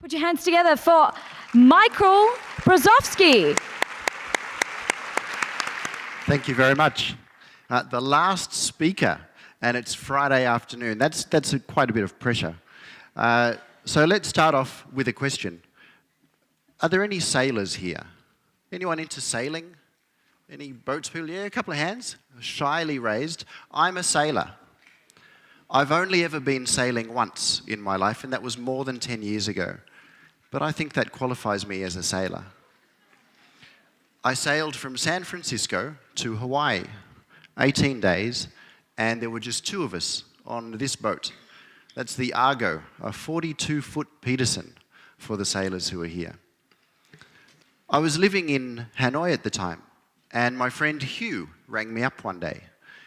Put your hands together for Michael Brosowski. Thank you very much. The last speaker, and it's Friday afternoon. That's quite a bit of pressure. So let's start off with a question. Are there any sailors here? Anyone into sailing? Any boats people? Yeah, a couple of hands, shyly raised. I'm a sailor. I've only ever been sailing once in my life, and that was more than 10 years ago. But I think that qualifies me as a sailor. I sailed from San Francisco to Hawaii, 18 days, and there were just two of us on this boat. That's the Argo, a 42-foot Peterson for the sailors who are here. I was living in Hanoi at the time, and my friend Hugh rang me up one day.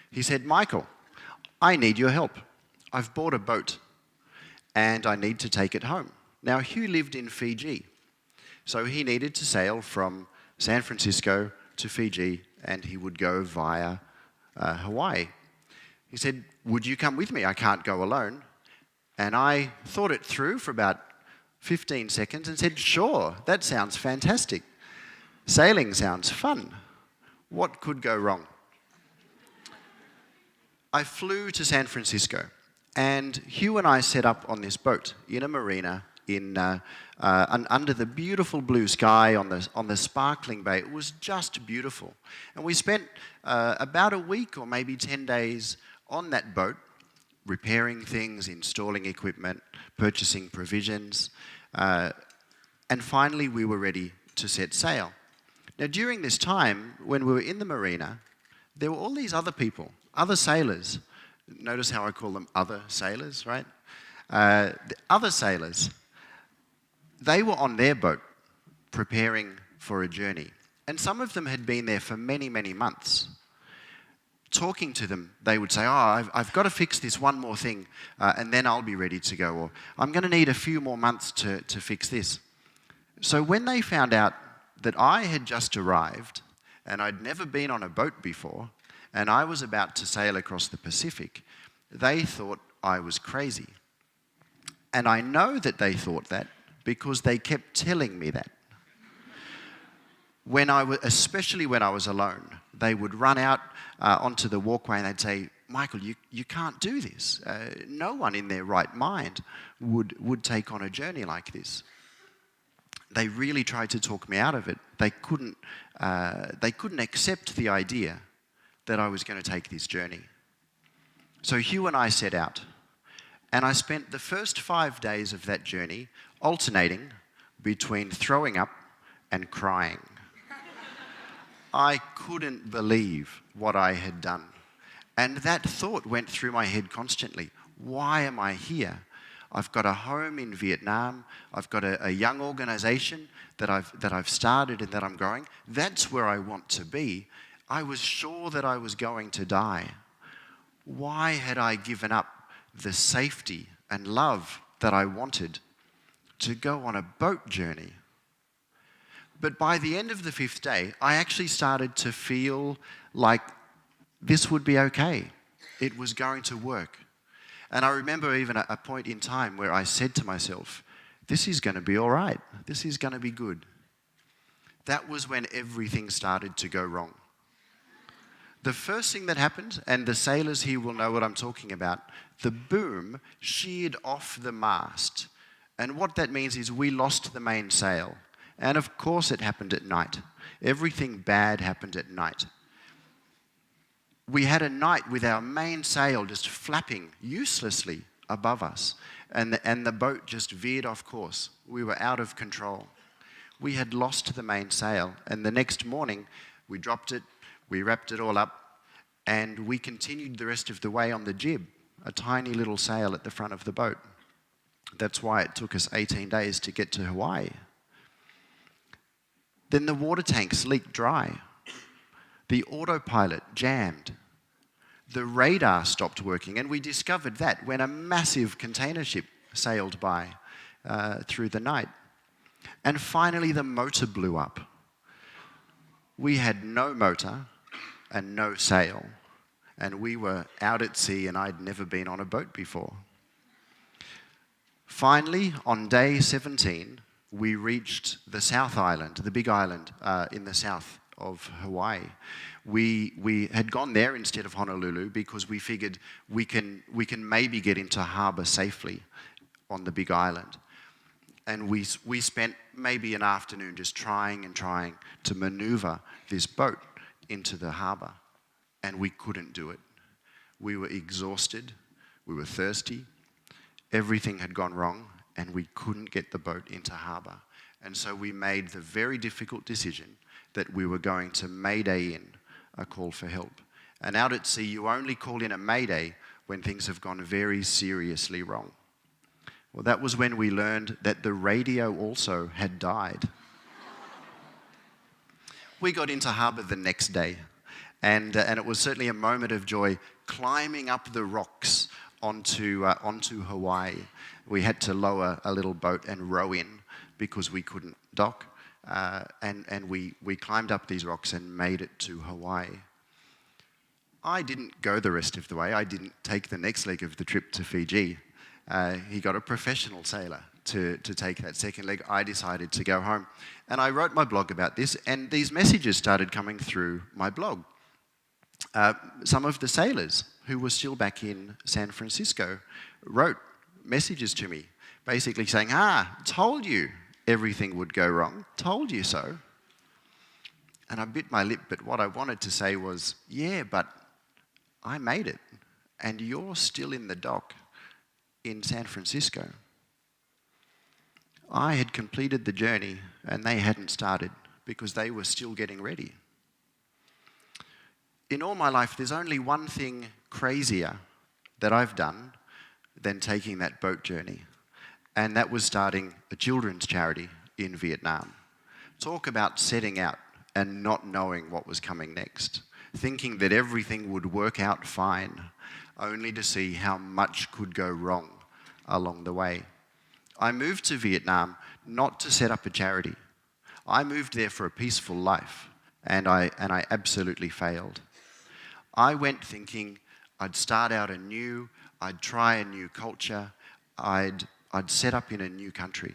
He said, "Michael, I need your help. I've bought a boat, and I need to take it home." Now, Hugh lived in Fiji, so he needed to sail from San Francisco to Fiji, and he would go via Hawaii. He said, "Would you come with me? I can't go alone." And I thought it through for about 15 seconds and said, "Sure, that sounds fantastic. Sailing sounds fun. What could go wrong?" I flew to San Francisco, and Hugh and I set up on this boat in a marina under the beautiful blue sky on the sparkling bay. It was just beautiful. And we spent about a week or maybe 10 days on that boat, repairing things, installing equipment, purchasing provisions, and finally we were ready to set sail. Now, during this time, when we were in the marina, there were all these other people, other sailors. Notice how I call them other sailors, right? The other sailors, they were on their boat preparing for a journey. And some of them had been there for many, many months. Talking to them, they would say, "Oh, I've got to fix this one more thing, and then I'll be ready to go." Or, "I'm going to need a few more months to fix this." So when they found out that I had just arrived, and I'd never been on a boat before, and I was about to sail across the Pacific, they thought I was crazy. And I know that they thought that because they kept telling me that. Especially when I was alone, they would run out onto the walkway and they'd say, "Michael, you can't do this. No one in their right mind would take on a journey like this." They really tried to talk me out of it. They couldn't accept the idea that I was going to take this journey. So Hugh and I set out. And I spent the first 5 days of that journey alternating between throwing up and crying. I couldn't believe what I had done. And that thought went through my head constantly. Why am I here? I've got a home in Vietnam. I've got a young organization that I've started and that I'm growing. That's where I want to be. I was sure that I was going to die. Why had I given up the safety and love that I wanted to go on a boat journey? But by the end of the 5th day, I actually started to feel like this would be okay. It was going to work. And I remember even a point in time where I said to myself, "This is going to be all right. This is going to be good." That was when everything started to go wrong. The first thing that happened, and the sailors here will know what I'm talking about, the boom sheared off the mast. And what that means is we lost the mainsail. And of course it happened at night. Everything bad happened at night. We had a night with our mainsail just flapping uselessly above us. And the boat just veered off course. We were out of control. We had lost the mainsail. And the next morning, we dropped it. We wrapped it all up, and we continued the rest of the way on the jib, a tiny little sail at the front of the boat. That's why it took us 18 days to get to Hawaii. Then the water tanks leaked dry. The autopilot jammed. The radar stopped working, and we discovered that when a massive container ship sailed by through the night. And finally, the motor blew up. We had no motor and no sail, and we were out at sea, and I'd never been on a boat before. Finally, on day 17, we reached the South Island, the big island in the south of Hawaii. We had gone there instead of Honolulu because we figured we can maybe get into harbour safely on the big island. And we spent maybe an afternoon just trying to manoeuvre this boat into the harbour. And we couldn't do it. We were exhausted, we were thirsty, everything had gone wrong, and we couldn't get the boat into harbour. And so we made the very difficult decision that we were going to mayday in a call for help. And out at sea, you only call in a mayday when things have gone very seriously wrong. Well, that was when we learned that the radio also had died. We got into harbour the next day, and it was certainly a moment of joy climbing up the rocks onto Hawaii. We had to lower a little boat and row in because we couldn't dock, and we climbed up these rocks and made it to Hawaii. I didn't go the rest of the way. I didn't take the next leg of the trip to Fiji. He got a professional sailor to take that second leg. I decided to go home. And I wrote my blog about this, and these messages started coming through my blog. Some of the sailors who were still back in San Francisco wrote messages to me, basically saying, told you everything would go wrong, told you so. And I bit my lip, but what I wanted to say was, yeah, but I made it, and you're still in the dock in San Francisco. I had completed the journey and they hadn't started because they were still getting ready. In all my life, there's only one thing crazier that I've done than taking that boat journey, and that was starting a children's charity in Vietnam. Talk about setting out and not knowing what was coming next, thinking that everything would work out fine, only to see how much could go wrong along the way. I moved to Vietnam not to set up a charity. I moved there for a peaceful life, and I absolutely failed. I went thinking I'd start out anew, I'd try a new culture, I'd set up in a new country.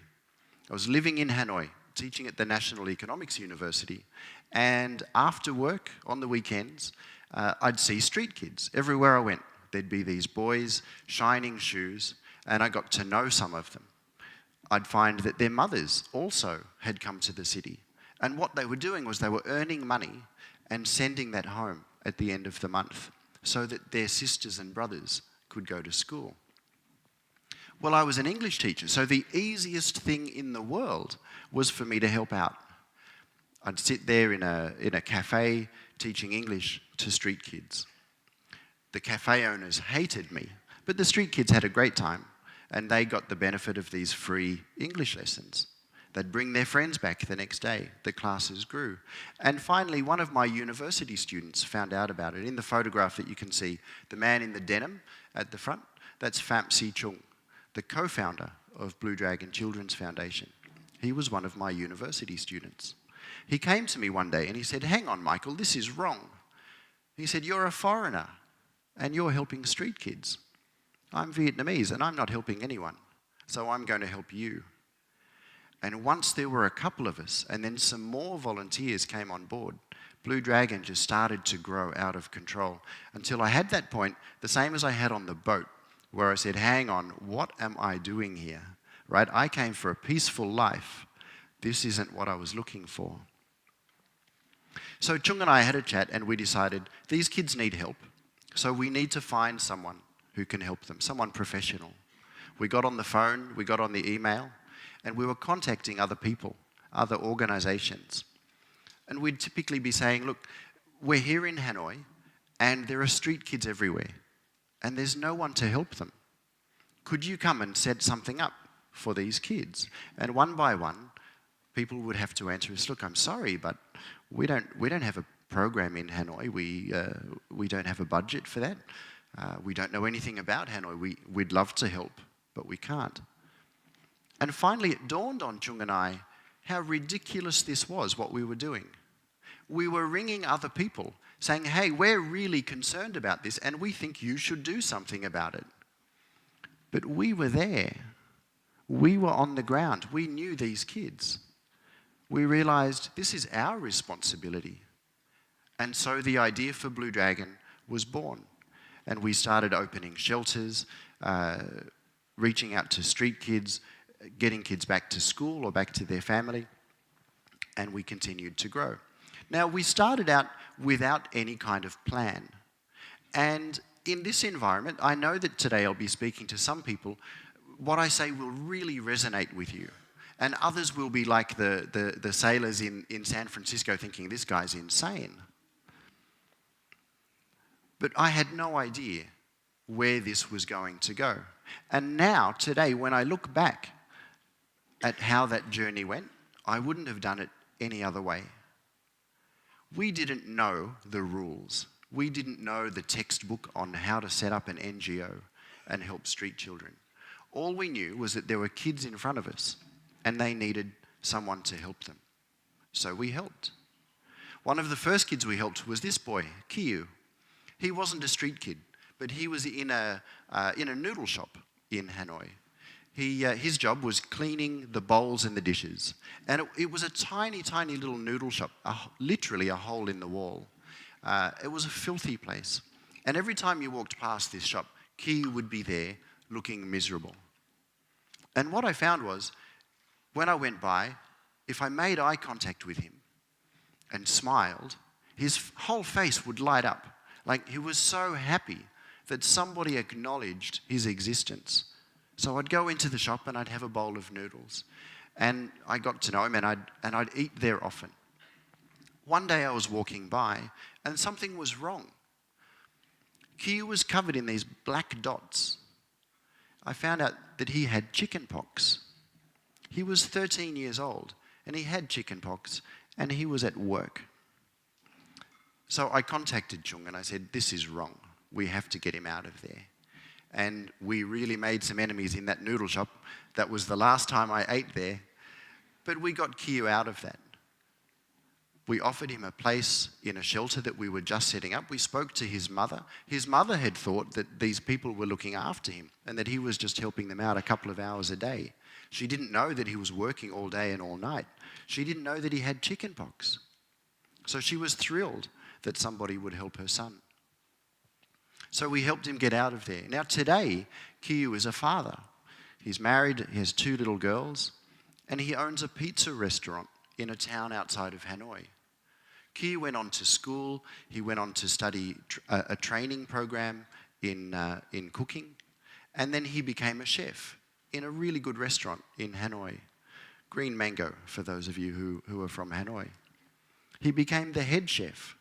I was living in Hanoi, teaching at the National Economics University, and after work on the weekends, I'd see street kids everywhere I went. There'd be these boys, shining shoes, and I got to know some of them. I'd find that their mothers also had come to the city. And what they were doing was they were earning money and sending that home at the end of the month so that their sisters and brothers could go to school. Well, I was an English teacher, so the easiest thing in the world was for me to help out. I'd sit there in a cafe teaching English to street kids. The cafe owners hated me, but the street kids had a great time, and they got the benefit of these free English lessons. They'd bring their friends back the next day. The classes grew. And finally, one of my university students found out about it. In the photograph that you can see, the man in the denim at the front, that's Pham Sy Chung, the co-founder of Blue Dragon Children's Foundation. He was one of my university students. He came to me one day and he said, "Hang on, Michael, this is wrong." He said, "You're a foreigner and you're helping street kids. I'm Vietnamese and I'm not helping anyone, so I'm going to help you." And once there were a couple of us, and then some more volunteers came on board, Blue Dragon just started to grow out of control until I had that point, the same as I had on the boat, where I said, hang on, what am I doing here? Right? I came for a peaceful life. This isn't what I was looking for. So Chung and I had a chat and we decided these kids need help. So we need to find someone who can help them, someone professional. We got on the phone, we got on the email, and we were contacting other people, other organizations. And we'd typically be saying, look, we're here in Hanoi and there are street kids everywhere and there's no one to help them. Could you come and set something up for these kids? And one by one, people would have to answer us, look, I'm sorry, but we don't have a program in Hanoi. We don't have a budget for that. We don't know anything about Hanoi. We'd love to help, but we can't. And finally, it dawned on Chung and I how ridiculous this was, what we were doing. We were ringing other people saying, hey, we're really concerned about this and we think you should do something about it. But we were there. we were on the ground. We knew these kids. We realized this is our responsibility. And so the idea for Blue Dragon was born. And we started opening shelters, reaching out to street kids, getting kids back to school or back to their family, and we continued to grow. Now, we started out without any kind of plan. And in this environment, I know that today I'll be speaking to some people, what I say will really resonate with you. And others will be like the sailors in San Francisco thinking, this guy's insane. But I had no idea where this was going to go. And now, today, when I look back at how that journey went, I wouldn't have done it any other way. We didn't know the rules. We didn't know the textbook on how to set up an NGO and help street children. All we knew was that there were kids in front of us and they needed someone to help them. So we helped. One of the first kids we helped was this boy, Kiyu. He wasn't a street kid, but he was in a noodle shop in Hanoi. His job was cleaning the bowls and the dishes. And it was a tiny, tiny little noodle shop, literally a hole in the wall. It was a filthy place. And every time you walked past this shop, Kiyu would be there looking miserable. And what I found was, when I went by, if I made eye contact with him and smiled, his whole face would light up. Like he was so happy that somebody acknowledged his existence. So I'd go into the shop and I'd have a bowl of noodles. And I got to know him and I'd eat there often. One day I was walking by and something was wrong. Kiyu was covered in these black dots. I found out that he had chicken pox. He was 13 years old and he had chicken pox and he was at work. So I contacted Chung and I said, this is wrong. We have to get him out of there. And we really made some enemies in that noodle shop. That was the last time I ate there. But we got Kiyu out of that. We offered him a place in a shelter that we were just setting up. We spoke to his mother. His mother had thought that these people were looking after him and that he was just helping them out a couple of hours a day. She didn't know that he was working all day and all night. She didn't know that he had chicken pox. So she was thrilled that somebody would help her son. So we helped him get out of there. Now today, Kiyu is a father. He's married, he has 2 little girls, and he owns a pizza restaurant in a town outside of Hanoi. Kiyu went on to school, he went on to study a training program in cooking, and then he became a chef in a really good restaurant in Hanoi. Green Mango, for those of you who are from Hanoi. He became the head chef.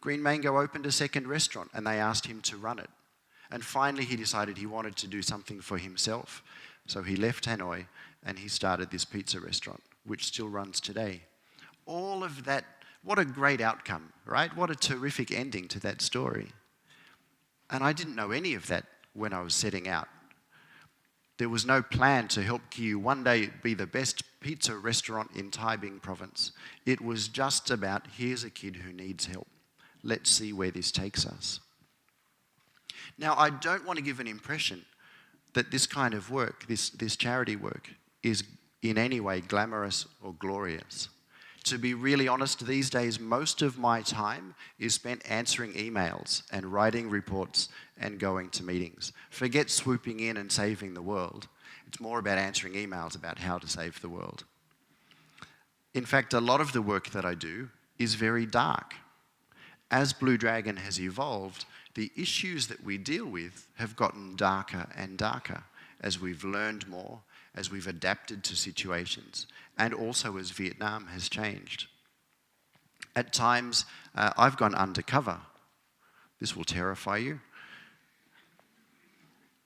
Green Mango opened a second restaurant and they asked him to run it. And finally he decided he wanted to do something for himself. So he left Hanoi and he started this pizza restaurant, which still runs today. All of that, what a great outcome, right? What a terrific ending to that story. And I didn't know any of that when I was setting out. There was no plan to help Kiyu one day be the best pizza restaurant in Tai Binh province. It was just about, here's a kid who needs help. Let's see where this takes us. Now, I don't want to give an impression that this kind of work, this charity work, is in any way glamorous or glorious. To be really honest, these days, most of my time is spent answering emails and writing reports and going to meetings. Forget swooping in and saving the world. It's more about answering emails about how to save the world. In fact, a lot of the work that I do is very dark. As Blue Dragon has evolved, the issues that we deal with have gotten darker and darker as we've learned more, as we've adapted to situations, and also as Vietnam has changed. At times, I've gone undercover. This will terrify you.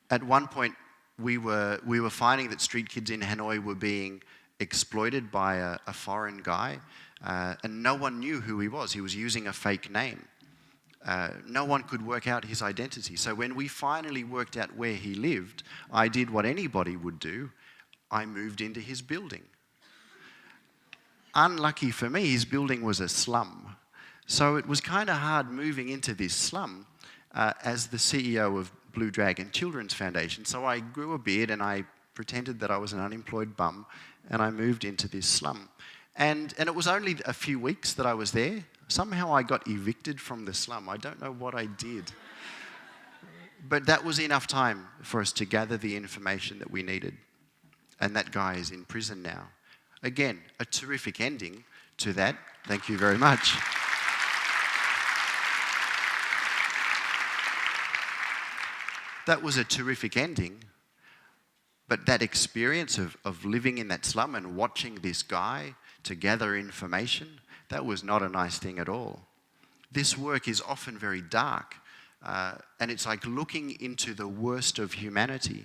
At one point, we were finding that street kids in Hanoi were being exploited by a foreign guy, and no one knew who he was. He was using a fake name. No one could work out his identity. So when we finally worked out where he lived, I did what anybody would do. I moved into his building. Unlucky for me, his building was a slum. So it was kind of hard moving into this slum as the CEO of Blue Dragon Children's Foundation. So I grew a beard and I pretended that I was an unemployed bum, and I moved into this slum. And it was only a few weeks that I was there. Somehow I got evicted from the slum. I don't know what I did. But that was enough time for us to gather the information that we needed. And that guy is in prison now. Again, a terrific ending to that. Thank you very much. That was a terrific ending. But that experience of living in that slum and watching this guy to gather information, that was not a nice thing at all. This work is often very dark, and it's like looking into the worst of humanity.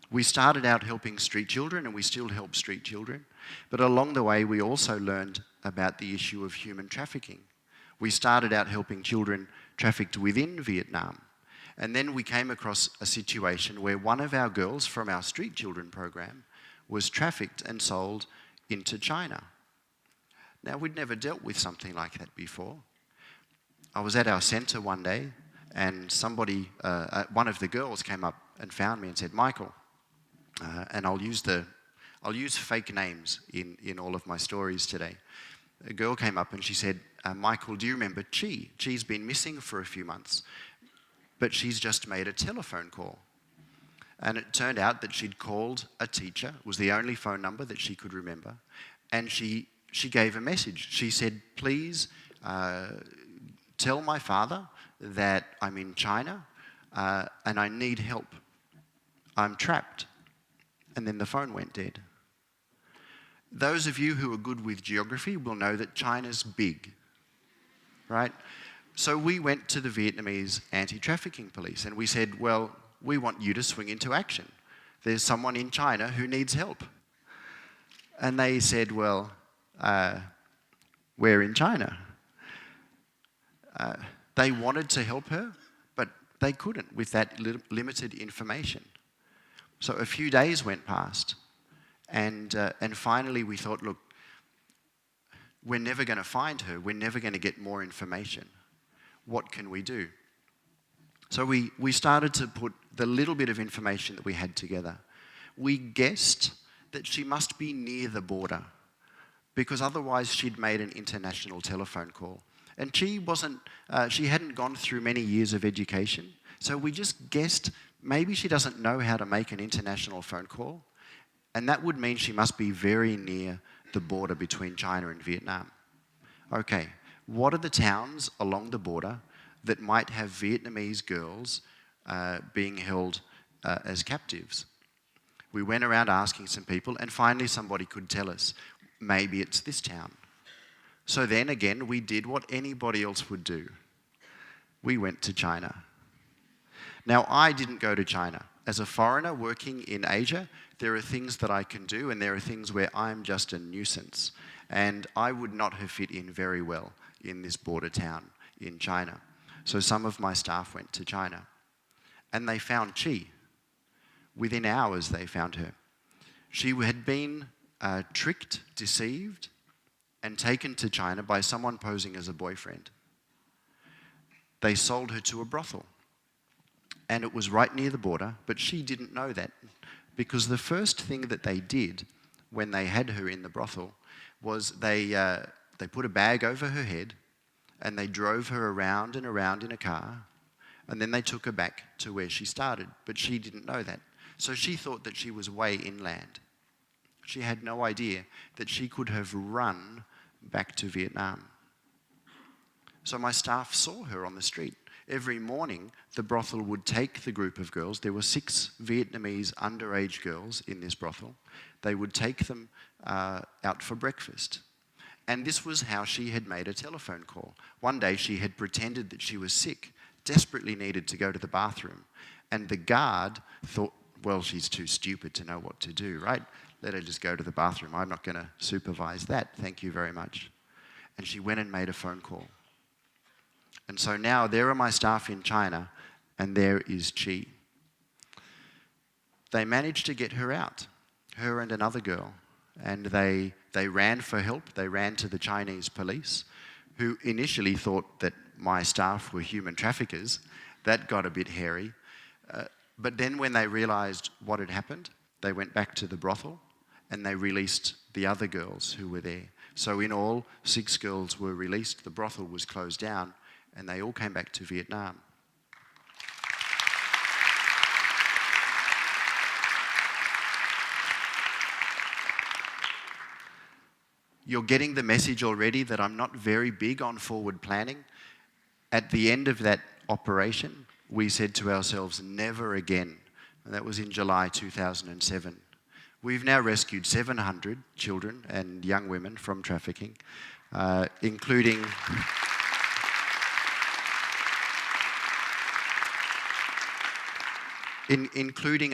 We started out helping street children, and we still help street children, but along the way we also learned about the issue of human trafficking. We started out helping children trafficked within Vietnam, and then we came across a situation where one of our girls from our street children program was trafficked and sold into China. Now, we'd never dealt with something like that before. I was at our centre one day, and somebody, one of the girls came up and found me and said, "Michael," and I'll use fake names in all of my stories today. A girl came up and she said, "Michael, do you remember Chi? Chi's been missing for a few months, but she's just made a telephone call." And it turned out that she'd called a teacher. It was the only phone number that she could remember. And she gave a message. She said, "Please tell my father that I'm in China and I need help. I'm trapped." And then the phone went dead. Those of you who are good with geography will know that China's big, right? So we went to the Vietnamese anti-trafficking police and we said, "Well, we want you to swing into action. There's someone in China who needs help." And they said, "Well, we're in China." They wanted to help her, but they couldn't with that limited information. So a few days went past, and finally we thought, look, we're never going to find her. We're never going to get more information. What can we do? So we started to put the little bit of information that we had together. We guessed that she must be near the border, because otherwise she'd made an international telephone call. And she hadn't gone through many years of education, so we just guessed maybe she doesn't know how to make an international phone call, and that would mean she must be very near the border between China and Vietnam. Okay, what are the towns along the border that might have Vietnamese girls being held as captives? We went around asking some people, and finally somebody could tell us, maybe it's this town. So then again, we did what anybody else would do. We went to China. Now, I didn't go to China. As a foreigner working in Asia, there are things that I can do, and there are things where I'm just a nuisance. And I would not have fit in very well in this border town in China. So some of my staff went to China. And they found Chi. Within hours, they found her. She had been tricked, deceived, and taken to China by someone posing as a boyfriend. They sold her to a brothel. And it was right near the border, but she didn't know that, because the first thing that they did when they had her in the brothel was they put a bag over her head and they drove her around and around in a car, and then they took her back to where she started, but she didn't know that. So she thought that she was way inland. She had no idea that she could have run back to Vietnam. So my staff saw her on the street. Every morning, the brothel would take the group of girls. There were 6 Vietnamese underage girls in this brothel. They would take them out for breakfast. And this was how she had made a telephone call. One day, she had pretended that she was sick, desperately needed to go to the bathroom. And the guard thought, well, she's too stupid to know what to do, right? Let her just go to the bathroom. I'm not going to supervise that. Thank you very much. And she went and made a phone call. And so now there are my staff in China, and there is Chi. They managed to get her out, her and another girl, and they ran for help. They ran to the Chinese police, who initially thought that my staff were human traffickers. That got a bit hairy. But then when they realized what had happened, they went back to the brothel and they released the other girls who were there. So in all, 6 girls were released, the brothel was closed down, and they all came back to Vietnam. You're getting the message already that I'm not very big on forward planning. At the end of that operation, we said to ourselves, never again. And that was in July 2007. We've now rescued 700 children and young women from trafficking, including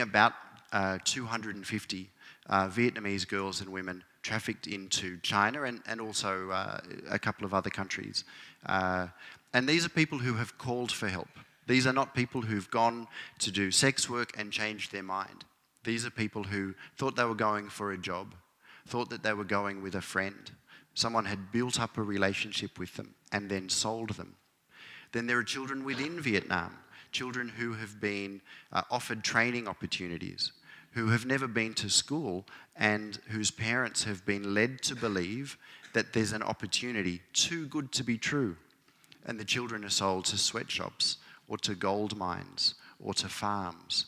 about 250 Vietnamese girls and women trafficked into China and also a couple of other countries. And these are people who have called for help. These are not people who've gone to do sex work and changed their mind. These are people who thought they were going for a job, thought that they were going with a friend. Someone had built up a relationship with them and then sold them. Then there are children within Vietnam, children who have been offered training opportunities, who have never been to school and whose parents have been led to believe that there's an opportunity too good to be true. And the children are sold to sweatshops or to gold mines or to farms.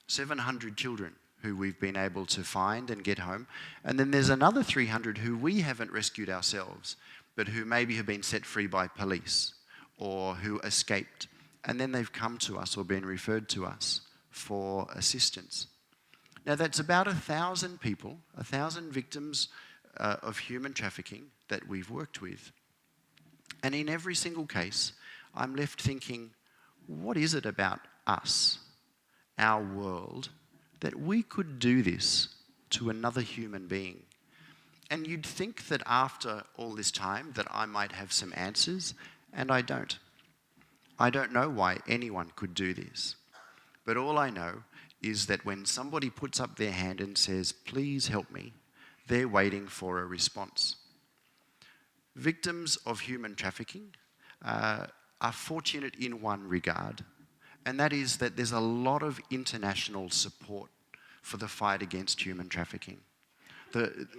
700 children who we've been able to find and get home. And then there's another 300 who we haven't rescued ourselves, but who maybe have been set free by police or who escaped. And then they've come to us or been referred to us for assistance. Now that's about 1,000 people, 1,000 victims of human trafficking that we've worked with. And in every single case, I'm left thinking, what is it about us, our world, that we could do this to another human being? And you'd think that after all this time that I might have some answers, and I don't. I don't know why anyone could do this. But all I know is that when somebody puts up their hand and says, please help me, they're waiting for a response. Victims of human trafficking are fortunate in one regard, and that is that there's a lot of international support for the fight against human trafficking.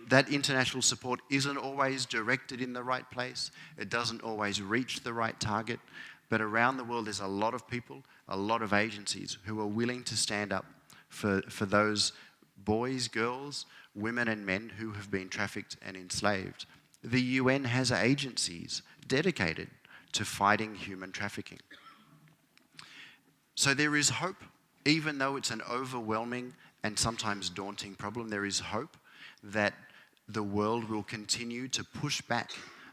That international support isn't always directed in the right place. It doesn't always reach the right target. But around the world, there's a lot of people, a lot of agencies who are willing to stand up for those boys, girls, women and men who have been trafficked and enslaved. The UN has agencies dedicated to fighting human trafficking. So there is hope, even though it's an overwhelming and sometimes daunting problem, there is hope that the world will continue to push back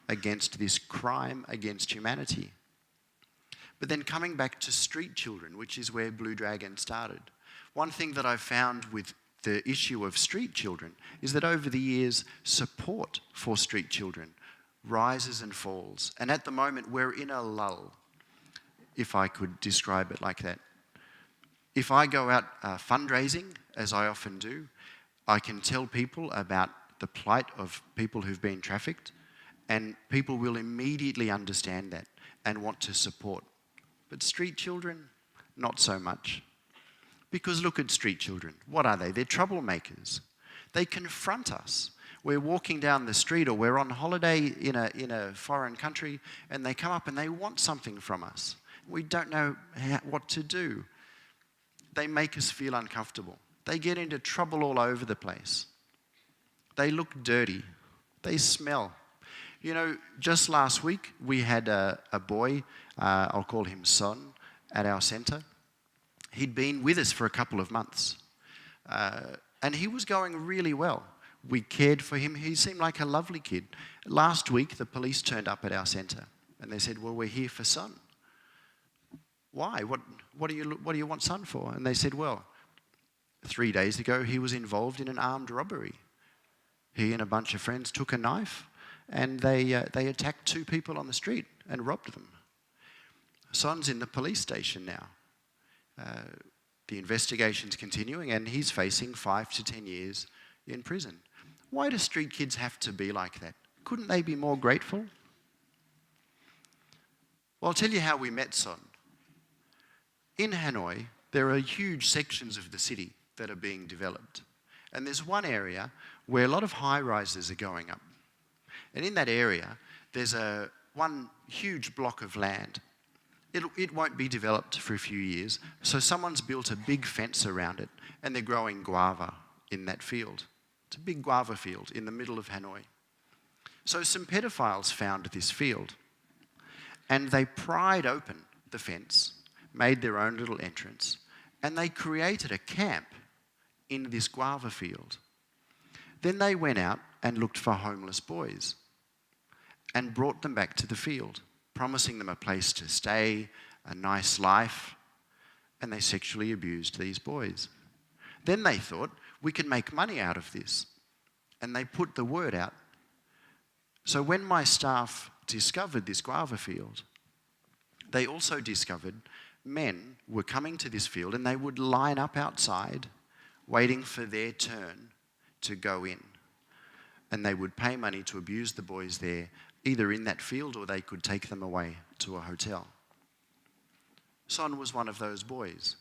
against this crime against humanity. But then coming back to street children, which is where Blue Dragon started, one thing that I've found with the issue of street children is that over the years, support for street children rises and falls. And at the moment, we're in a lull, if I could describe it like that. If I go out fundraising, as I often do, I can tell people about the plight of people who've been trafficked, and people will immediately understand that and want to support. But street children, not so much. Because look at street children. What are they? They're troublemakers. They confront us. We're walking down the street or we're on holiday in a foreign country and they come up and they want something from us. We don't know what to do. They make us feel uncomfortable. They get into trouble all over the place. They look dirty. They smell. You know, just last week we had a boy, I'll call him Son, at our centre. He'd been with us for a couple of months. And he was going really well. We cared for him. He seemed like a lovely kid. Last week, the police turned up at our centre and they said, well, we're here for Son. Why? What do you want Son for? And they said, well, 3 days ago, he was involved in an armed robbery. He and a bunch of friends took a knife and they attacked 2 people on the street and robbed them. Son's in the police station now. The investigation's continuing and he's facing 5 to 10 years in prison. Why do street kids have to be like that? Couldn't they be more grateful? Well, I'll tell you how we met Son. In Hanoi, there are huge sections of the city that are being developed. And there's one area where a lot of high-rises are going up. And in that area, there's one huge block of land. It won't be developed for a few years, so someone's built a big fence around it, and they're growing guava in that field. It's a big guava field in the middle of Hanoi. So some pedophiles found this field, and they pried open the fence, made their own little entrance, and they created a camp in this guava field. Then they went out and looked for homeless boys and brought them back to the field, promising them a place to stay, a nice life, and they sexually abused these boys. Then they thought, we can make money out of this, and they put the word out. So when my staff discovered this guava field, they also discovered men were coming to this field and they would line up outside waiting for their turn to go in. And they would pay money to abuse the boys there, either in that field or they could take them away to a hotel. Son was one of those boys.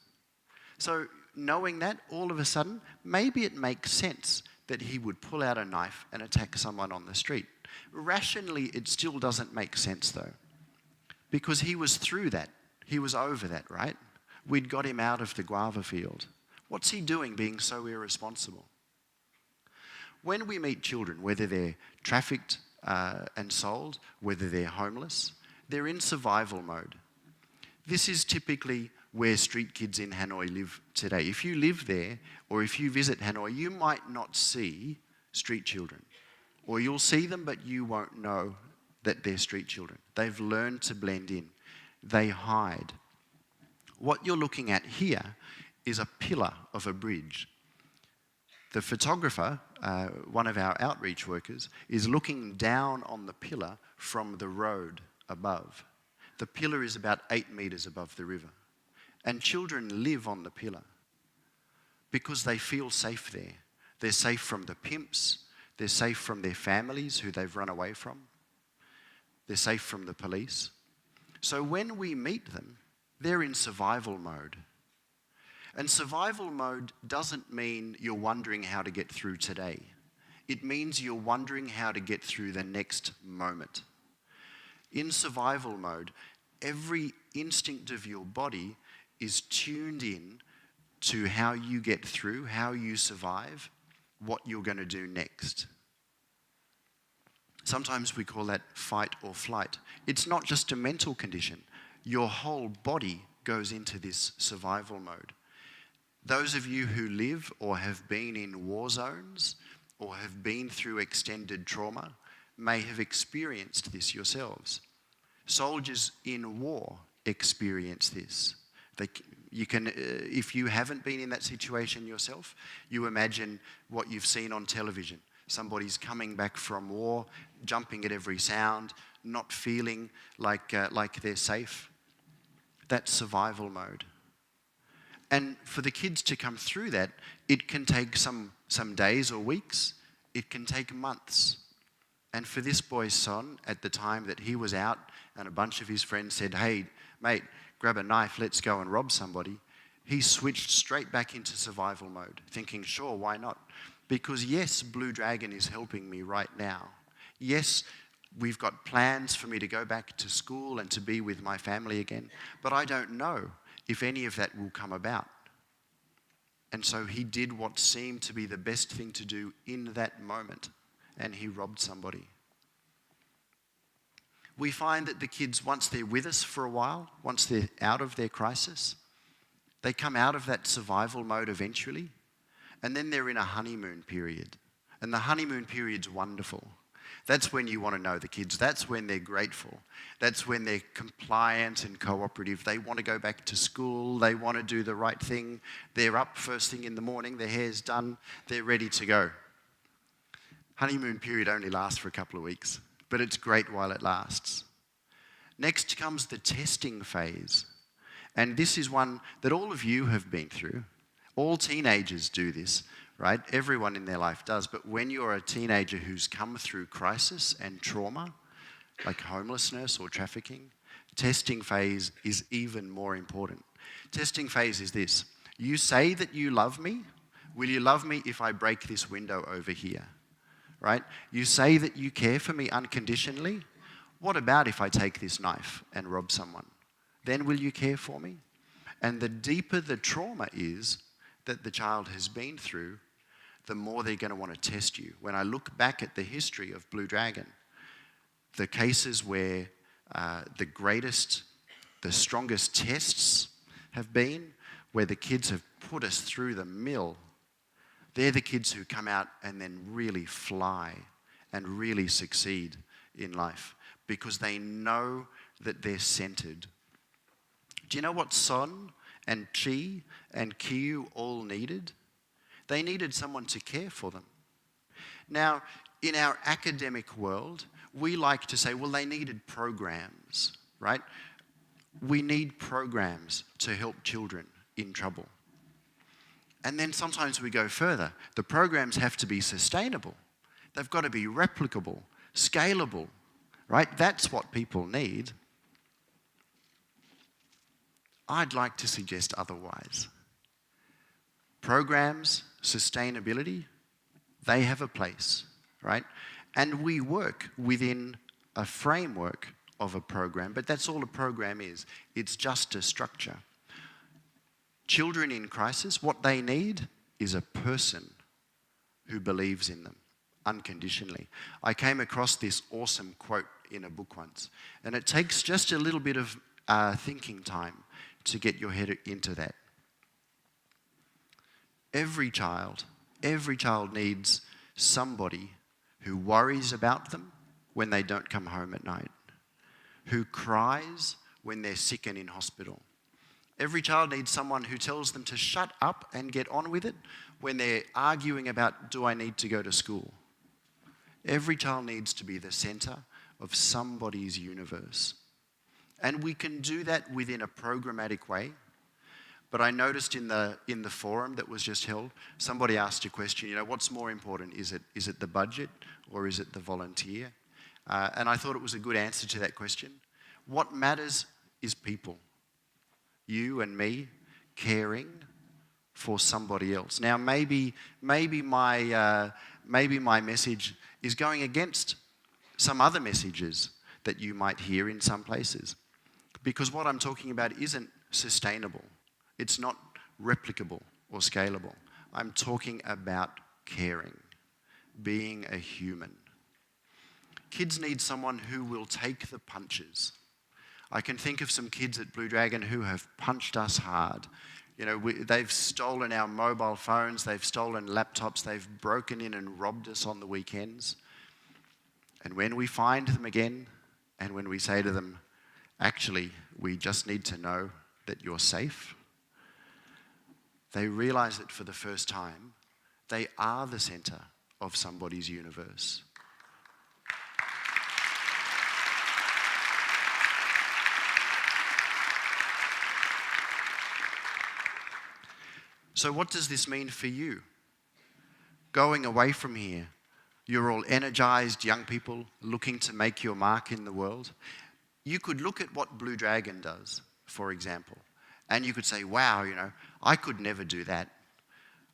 So knowing that, all of a sudden, maybe it makes sense that he would pull out a knife and attack someone on the street. Rationally, it still doesn't make sense though, because he was through that. He was over that, right? We'd got him out of the guava field. What's he doing being so irresponsible? When we meet children, whether they're trafficked and sold, whether they're homeless, they're in survival mode. This is typically where street kids in Hanoi live today. If you live there, or if you visit Hanoi, you might not see street children. Or you'll see them, but you won't know that they're street children. They've learned to blend in. They hide. What you're looking at here is a pillar of a bridge. The photographer, one of our outreach workers, is looking down on the pillar from the road above. The pillar is about 8 meters above the river. And children live on the pillar because they feel safe there. They're safe from the pimps. They're safe from their families who they've run away from. They're safe from the police. So when we meet them, they're in survival mode. And survival mode doesn't mean you're wondering how to get through today. It means you're wondering how to get through the next moment. In survival mode, every instinct of your body is tuned in to how you get through, how you survive, what you're going to do next. Sometimes we call that fight or flight. It's not just a mental condition. Your whole body goes into this survival mode. Those of you who live or have been in war zones or have been through extended trauma may have experienced this yourselves. Soldiers in war experience this. You can, if you haven't been in that situation yourself, you imagine what you've seen on television. Somebody's coming back from war, jumping at every sound, not feeling like they're safe. That's survival mode. And for the kids to come through that, it can take some days or weeks. It can take months. And for this boy's son, at the time that he was out and a bunch of his friends said, "Hey, mate, grab a knife, let's go and rob somebody," he switched straight back into survival mode, thinking, sure, why not? Because yes, Blue Dragon is helping me right now. Yes, we've got plans for me to go back to school and to be with my family again, but I don't know if any of that will come about. And so he did what seemed to be the best thing to do in that moment, and he robbed somebody. We find that the kids, once they're with us for a while, once they're out of their crisis, they come out of that survival mode eventually, and then they're in a honeymoon period. And the honeymoon period's wonderful. That's when you want to know the kids. That's when they're grateful. That's when they're compliant and cooperative. They want to go back to school. They want to do the right thing. They're up first thing in the morning. Their hair's done. They're ready to go. Honeymoon period only lasts for a couple of weeks, but it's great while it lasts. Next comes the testing phase. And this is one that all of you have been through. All teenagers do this, right? Everyone in their life does. But when you're a teenager who's come through crisis and trauma, like homelessness or trafficking, testing phase is even more important. Testing phase is this: you say that you love me, Will you love me if I break this window over here? Right? You say that you care for me unconditionally. What about if I take this knife and rob someone? Then will you care for me? And the deeper the trauma is that the child has been through, the more they're going to want to test you. When I look back at the history of Blue Dragon, the cases where the strongest tests have been, where the kids have put us through the mill, they're the kids who come out and then really fly and really succeed in life because they know that they're centered. Do you know what Son and Chi and Kiyu all needed? They needed someone to care for them. Now, in our academic world, we like to say, well, they needed programs, right? We need programs to help children in trouble. And then sometimes we go further. The programs have to be sustainable. They've got to be replicable, scalable, right? That's what people need. I'd like to suggest otherwise. Programs, sustainability, they have a place, right? And we work within a framework of a program, but that's all a program is. It's just a structure. Children in crisis, what they need is a person who believes in them unconditionally. I came across this awesome quote in a book once, and it takes just a little bit of thinking time to get your head into that. Every child needs somebody who worries about them when they don't come home at night, who cries when they're sick and in hospital. Every child needs someone who tells them to shut up and get on with it when they're arguing about, do I need to go to school? Every child needs to be the center of somebody's universe. And we can do that within a programmatic way. But I noticed in the forum that was just held, somebody asked a question, what's more important? Is it the budget or is it the volunteer? And I thought it was a good answer to that question. What matters is people. You and me caring for somebody else. Now, maybe my message is going against some other messages that you might hear in some places, because what I'm talking about isn't sustainable. It's not replicable or scalable. I'm talking about caring, being a human. Kids need someone who will take the punches. I can think of some kids at Blue Dragon who have punched us hard. They've stolen our mobile phones, they've stolen laptops, they've broken in and robbed us on the weekends. And when we find them again, and when we say to them, actually, we just need to know that you're safe, they realize that for the first time, they are the center of somebody's universe. So what does this mean for you? Going away from here, you're all energized young people looking to make your mark in the world. You could look at what Blue Dragon does, for example, and you could say, wow, I could never do that.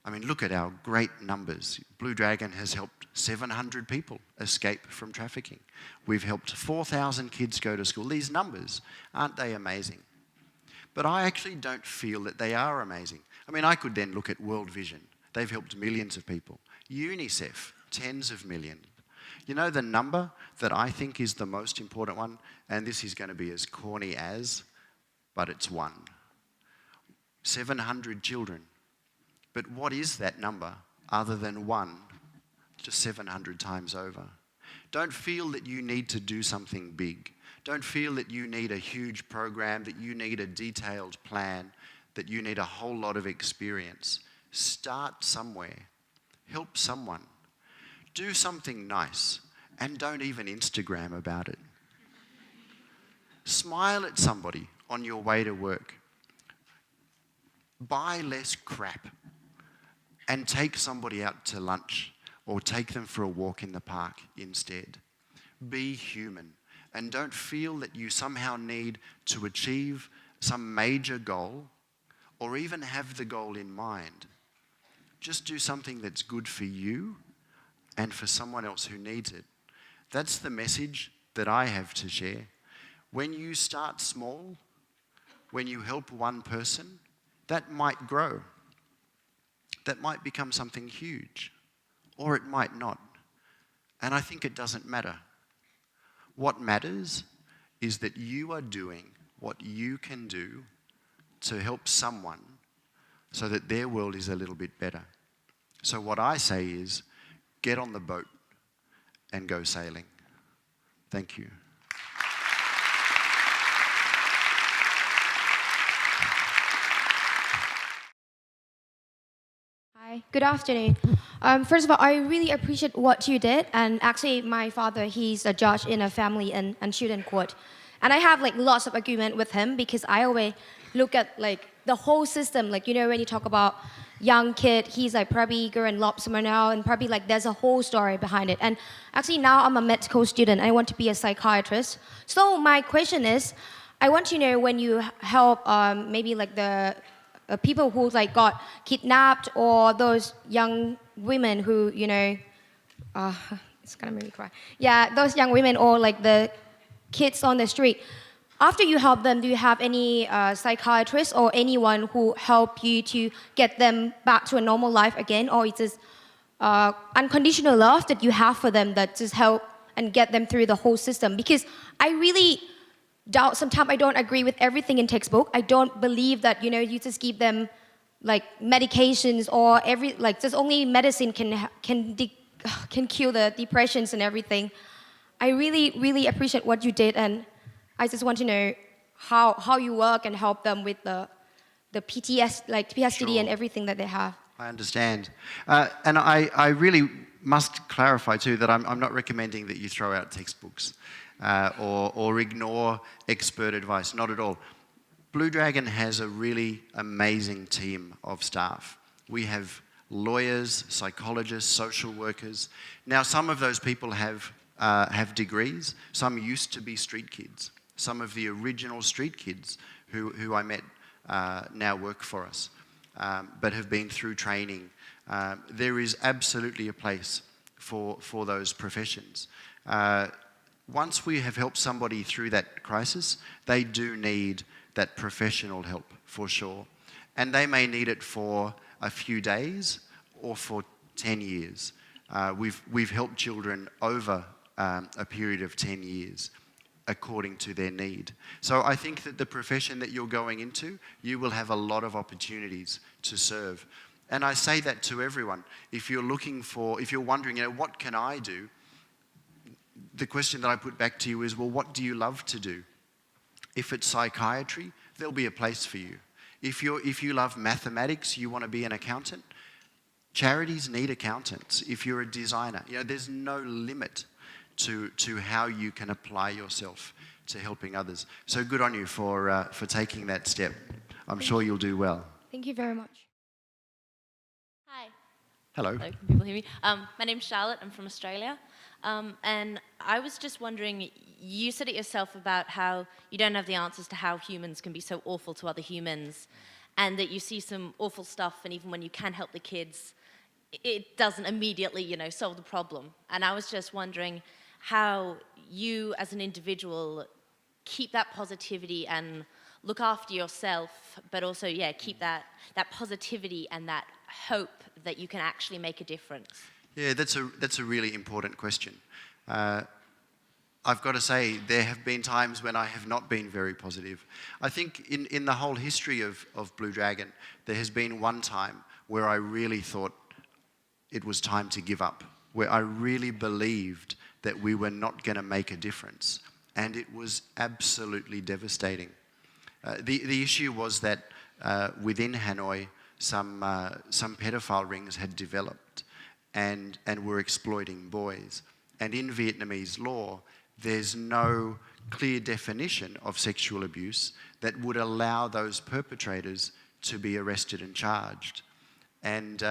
I mean, look at our great numbers. Blue Dragon has helped 700 people escape from trafficking. We've helped 4,000 kids go to school. These numbers, aren't they amazing? But I actually don't feel that they are amazing. I mean, I could then look at World Vision. They've helped millions of people. UNICEF, tens of millions. The number that I think is the most important one, and this is going to be as corny as, but it's one. 700 children. But what is that number other than one, just 700 times over? Don't feel that you need to do something big. Don't feel that you need a huge program, that you need a detailed plan, that you need a whole lot of experience. Start somewhere. Help someone. Do something nice, and don't even Instagram about it. Smile at somebody on your way to work. Buy less crap, and take somebody out to lunch or take them for a walk in the park instead. Be human, and don't feel that you somehow need to achieve some major goal or even have the goal in mind. Just do something that's good for you and for someone else who needs it. That's the message that I have to share. When you start small, when you help one person, that might grow. That might become something huge, or it might not. And I think it doesn't matter. What matters is that you are doing what you can do to help someone so that their world is a little bit better. So what I say is, get on the boat and go sailing. Thank you. Hi, good afternoon. First of all, I really appreciate what you did. And actually, my father, he's a judge in a family and children court. And I have like lots of argument with him because I always look at like the whole system. Like, you know, when you talk about young kid, he's like probably going lob somewhere now, and probably like there's a whole story behind it. And actually now I'm a medical student. I want to be a psychiatrist. So my question is, I want to know when you help maybe like the people who like got kidnapped, or those young women who, you know, it's gonna make me cry. Yeah, those young women, or like the kids on the street. After you help them, do you have any psychiatrists or anyone who help you to get them back to a normal life again, or is this unconditional love that you have for them that just help and get them through the whole system? Because I really doubt, sometimes I don't agree with everything in textbook. I don't believe that, you know, you just give them like medications or just only medicine can cure the depressions and everything. I really, really appreciate what you did, and I just want to know how you work and help them with the PTSD Sure. and everything that they have. I understand. And I really must clarify too that I'm not recommending that you throw out textbooks or ignore expert advice, not at all. Blue Dragon has a really amazing team of staff. We have lawyers, psychologists, social workers. Now, some of those people have degrees. Some used to be street kids. Some of the original street kids who I met now work for us, but have been through training. There is absolutely a place for those professions. Once we have helped somebody through that crisis, they do need that professional help for sure. And they may need it for a few days or for 10 years. We've helped children over a period of 10 years according to their need. So I think that the profession that you're going into, you will have a lot of opportunities to serve. And I say that to everyone. If you're wondering, you know, what can I do? The question that I put back to you is, well, what do you love to do? If it's psychiatry, there'll be a place for you. If you love mathematics, you want to be an accountant, charities need accountants. If you're a designer, you know, there's no limit to how you can apply yourself to helping others. So good on you for taking that step. I'm sure you'll do well. Thank you very much. Hi. Hello. Hello, can people hear me? My name's Charlotte, I'm from Australia. And I was just wondering, you said it yourself about how you don't have the answers to how humans can be so awful to other humans, and that you see some awful stuff, and even when you can help the kids, it doesn't immediately, you know, solve the problem. And I was just wondering how you as an individual keep that positivity and look after yourself, but also, yeah, keep that positivity and that hope that you can actually make a difference. Yeah, that's a really important question. I've got to say, there have been times when I have not been very positive. I think in the whole history of Blue Dragon, there has been one time where I really thought it was time to give up, where I really believed that we were not going to make a difference. And it was absolutely devastating. The issue was that within Hanoi, some pedophile rings had developed and were exploiting boys. And in Vietnamese law, there's no clear definition of sexual abuse that would allow those perpetrators to be arrested and charged. And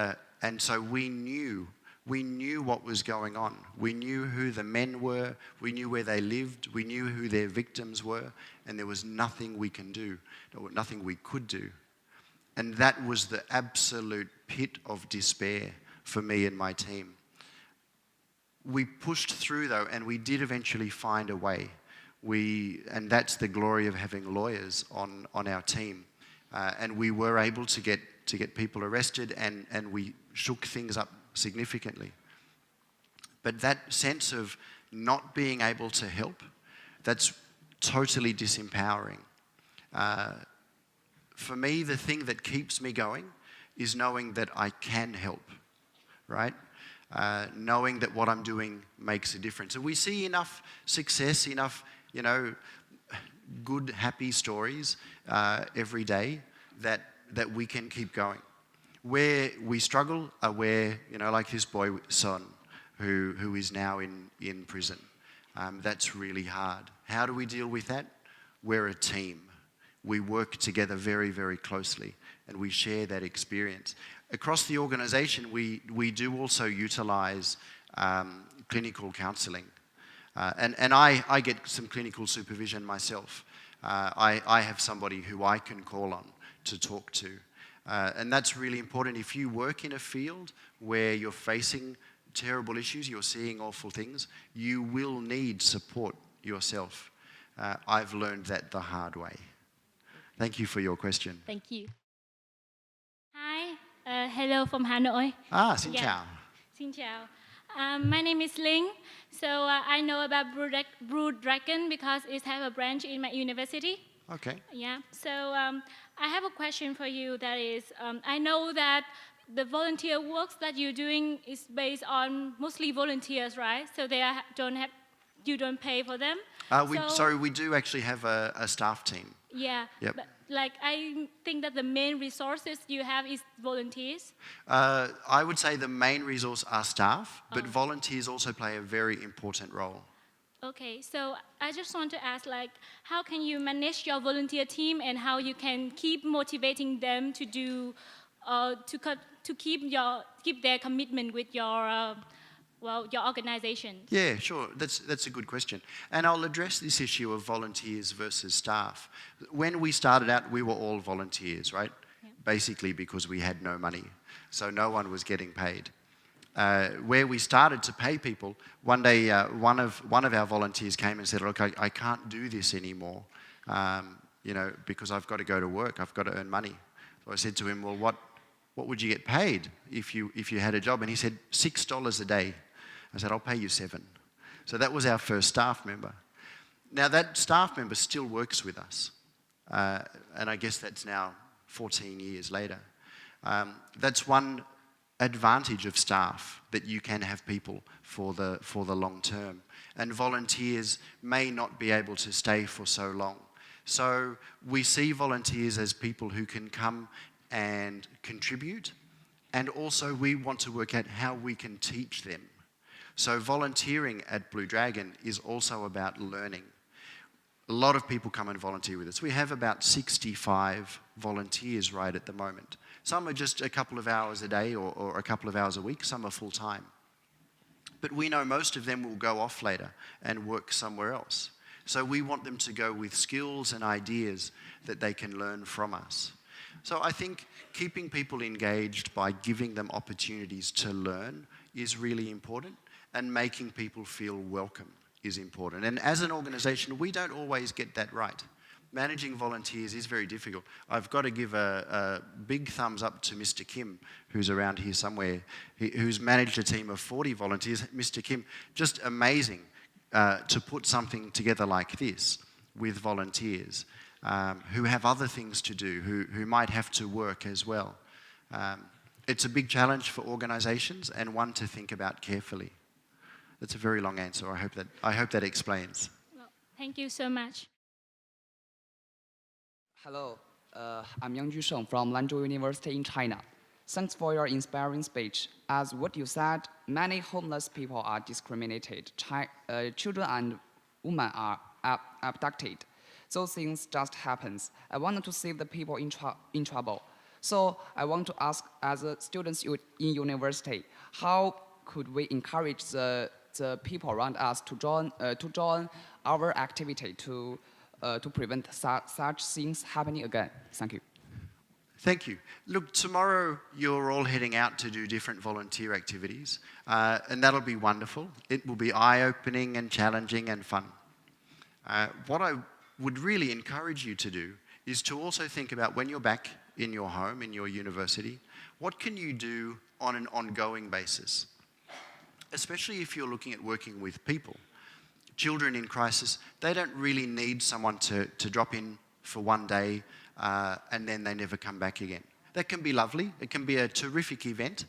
so we knew what was going on. We knew who the men were, we knew where they lived, we knew who their victims were, and there was nothing we could do. And that was the absolute pit of despair for me and my team. We pushed through though, and we did eventually find a way. And that's the glory of having lawyers on our team. And we were able to get people arrested, and we shook things up significantly. But that sense of not being able to help, that's totally disempowering. For me, the thing that keeps me going is knowing that I can help, right? Knowing that what I'm doing makes a difference. And we see enough success, enough, good, happy stories every day that we can keep going. Where we struggle are where, like this boy, Son, who is now in prison. That's really hard. How do we deal with that? We're a team. We work together very, very closely, and we share that experience. Across the organisation, we do also utilise clinical counselling. And I get some clinical supervision myself. I have somebody who I can call on to talk to. And that's really important. If you work in a field where you're facing terrible issues, you're seeing awful things, you will need support yourself. I've learned that the hard way. Thank you for your question. Thank you. Hi, hello from Hanoi. Xin chào. Xin chào. My name is Ling. So I know about Blue Dragon because it has a branch in my university. Okay. Yeah. So I have a question for you. That is, I know that the volunteer works that you're doing is based on mostly volunteers, right? So you don't pay for them. We do actually have a staff team. Yeah. Yep. But, I think that the main resources you have is volunteers. I would say the main resource are staff, but volunteers also play a very important role. Okay, so I just want to ask, how can you manage your volunteer team, and how you can keep motivating them to do, to keep their commitment with your organization? Yeah, sure. That's a good question. And I'll address this issue of volunteers versus staff. When we started out, we were all volunteers, right? Yeah. Basically because we had no money. So no one was getting paid. Where we started to pay people, one day one of our volunteers came and said, look, I can't do this anymore, because I've got to go to work, I've got to earn money. So I said to him, well, what would you get paid if you had a job? And he said, $6 a day. I said, I'll pay you $7. So that was our first staff member. Now that staff member still works with us. And I guess that's now 14 years later. That's one advantage of staff, that you can have people for the long term. And volunteers may not be able to stay for so long. So we see volunteers as people who can come and contribute, and also we want to work out how we can teach them. So volunteering at Blue Dragon is also about learning. A lot of people come and volunteer with us. We have about 65 volunteers right at the moment. Some are just a couple of hours a day or a couple of hours a week, some are full-time. But we know most of them will go off later and work somewhere else. So we want them to go with skills and ideas that they can learn from us. So I think keeping people engaged by giving them opportunities to learn is really important, and making people feel welcome is important. And as an organisation, we don't always get that right. Managing volunteers is very difficult. I've got to give a big thumbs up to Mr. Kim, who's around here somewhere, who's managed a team of 40 volunteers. Mr. Kim, just amazing to put something together like this with volunteers who have other things to do, who might have to work as well. It's a big challenge for organisations, and one to think about carefully. That's a very long answer. I hope that explains. Well, thank you so much. Hello, I'm Yang Jusheng from Lanzhou University in China. Thanks for your inspiring speech. As what you said, many homeless people are discriminated. Children and women are abducted. Those things just happen. I wanted to save the people in trouble. So I want to ask, as students in university, how could we encourage the people around us to join our activity to prevent such things happening again? Thank you. Thank you. Look, tomorrow you're all heading out to do different volunteer activities, and that'll be wonderful. It will be eye-opening and challenging and fun. What I would really encourage you to do is to also think about when you're back in your home, in your university, what can you do on an ongoing basis? Especially if you're looking at working with people. Children in crisis, they don't really need someone to drop in for one day and then they never come back again. That can be lovely, it can be a terrific event,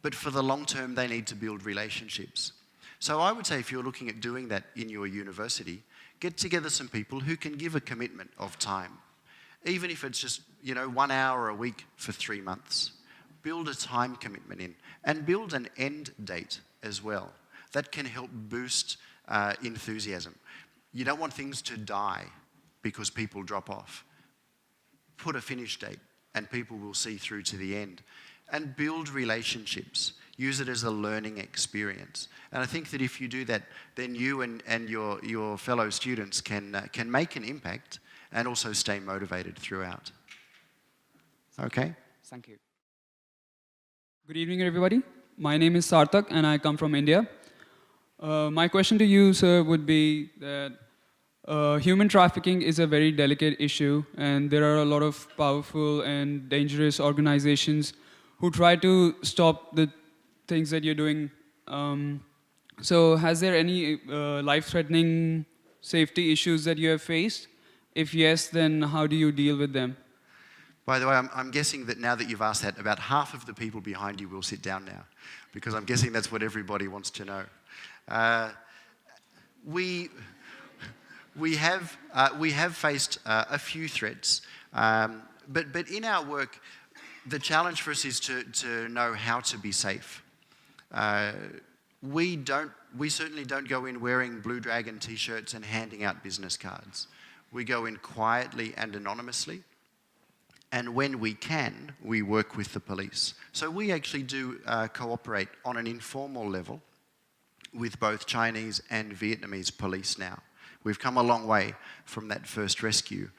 but for the long term they need to build relationships. So I would say if you're looking at doing that in your university, get together some people who can give a commitment of time. Even if it's just, 1 hour a week for 3 months. Build a time commitment in and build an end date as well. That can help boost enthusiasm. You don't want things to die because people drop off. Put a finish date and people will see through to the end. And build relationships. Use it as a learning experience. And I think that if you do that, then you and your fellow students can make an impact and also stay motivated throughout. Okay? Thank you. Good evening, everybody. My name is Sarthak, and I come from India. My question to you, sir, would be that human trafficking is a very delicate issue, and there are a lot of powerful and dangerous organizations who try to stop the things that you're doing. So has there any life-threatening safety issues that you have faced? If yes, then how do you deal with them? By the way, I'm guessing that now that you've asked that, about half of the people behind you will sit down now, because I'm guessing that's what everybody wants to know. We have faced a few threats, but in our work, the challenge for us is to know how to be safe. We certainly don't go in wearing Blue Dragon t-shirts and handing out business cards. We go in quietly and anonymously. And when we can, we work with the police. So we actually do cooperate on an informal level with both Chinese and Vietnamese police now. We've come a long way from that first rescue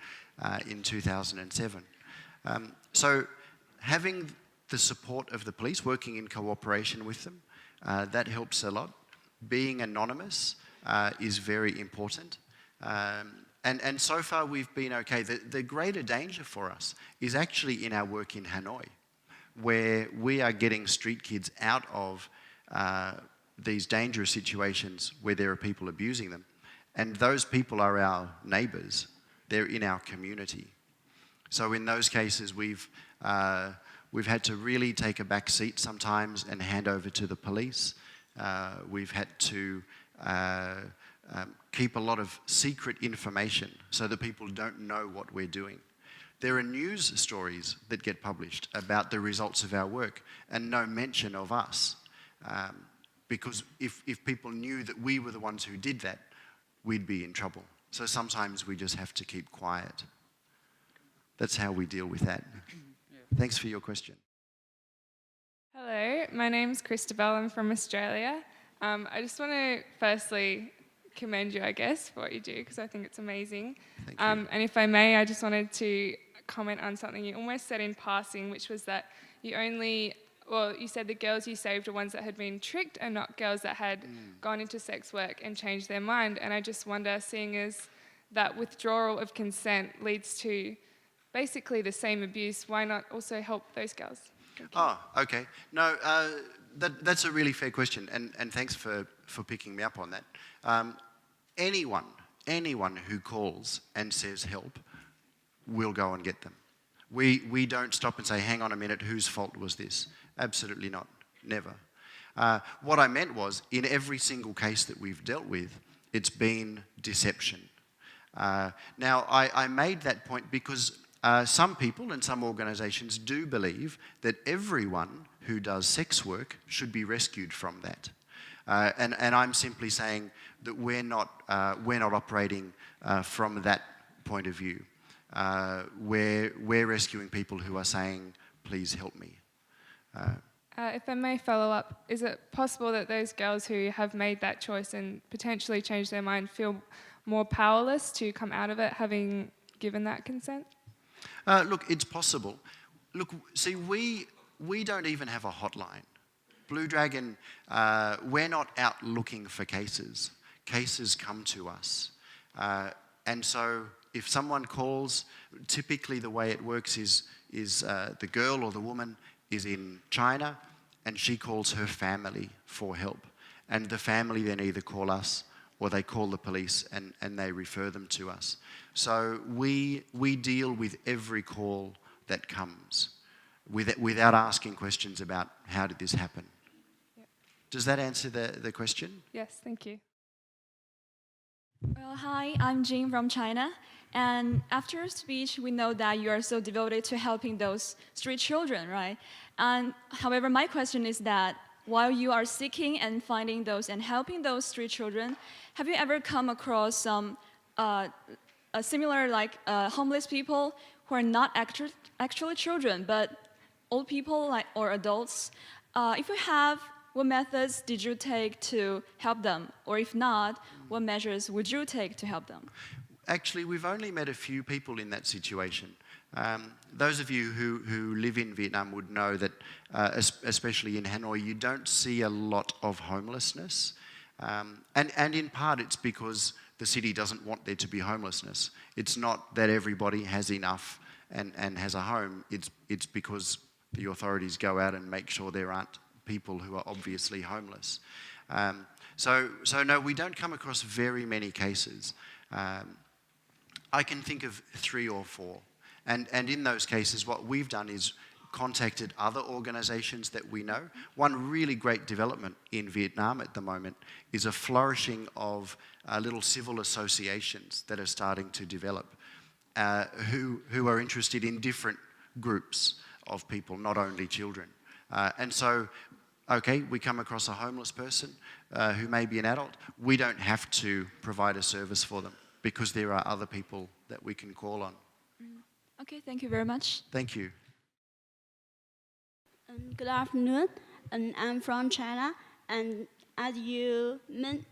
in 2007. So having the support of the police, working in cooperation with them, that helps a lot. Being anonymous is very important. And so far we've been okay. The greater danger for us is actually in our work in Hanoi, where we are getting street kids out of these dangerous situations where there are people abusing them. And those people are our neighbours. They're in our community. So in those cases we've had to really take a back seat sometimes and hand over to the police. We've had to keep a lot of secret information so that people don't know what we're doing. There are news stories that get published about the results of our work and no mention of us. Because if people knew that we were the ones who did that, we'd be in trouble. So sometimes we just have to keep quiet. That's how we deal with that. Thanks for your question. Hello, my name's Christabel. I'm from Australia. I just want to firstly commend you, I guess, for what you do, because I think it's amazing. Thank you. And if I may, I just wanted to comment on something you almost said in passing, which was that you said the girls you saved were ones that had been tricked and not girls that had gone into sex work and changed their mind. And I just wonder, seeing as that withdrawal of consent leads to basically the same abuse, why not also help those girls? Oh, okay. No, that's a really fair question, and thanks for picking me up on that. Anyone who calls and says help, we'll go and get them. We don't stop and say, hang on a minute, whose fault was this? Absolutely not, never. What I meant was, in every single case that we've dealt with, it's been deception. Now, I made that point because some people and some organisations do believe that everyone who does sex work should be rescued from that. And I'm simply saying that we're not operating from that point of view. We're rescuing people who are saying, please help me. If I may follow up, is it possible that those girls who have made that choice and potentially changed their mind feel more powerless to come out of it having given that consent? Look, it's possible. Look, see, we don't even have a hotline. Blue Dragon, we're not out looking for cases. Cases come to us. And so if someone calls, typically the way it works is the girl or the woman is in China and she calls her family for help. And the family then either call us or they call the police and they refer them to us. So we deal with every call that comes without asking questions about how did this happen. Yep. Does that answer the question? Yes, thank you. Well, hi, I'm Jing from China. And after your speech, we know that you are so devoted to helping those street children, right? And however, my question is that while you are seeking and finding those and helping those street children, have you ever come across some similar homeless people who are not actually children, but old people or adults? If you have, what methods did you take to help them? Or if not, what measures would you take to help them? Actually, we've only met a few people in that situation. Those of you who live in Vietnam would know that, especially in Hanoi, you don't see a lot of homelessness. And in part, it's because the city doesn't want there to be homelessness. It's not that everybody has enough and has a home. It's because the authorities go out and make sure there aren't people who are obviously homeless. So no, we don't come across very many cases. I can think of 3 or 4. And in those cases, what we've done is contacted other organizations that we know. One really great development in Vietnam at the moment is a flourishing of little civil associations that are starting to develop, who are interested in different groups of people, not only children. And so, okay, we come across a homeless person who may be an adult. We don't have to provide a service for them because there are other people that we can call on. Okay, thank you very much. Thank you. Good afternoon. I'm from China, and as you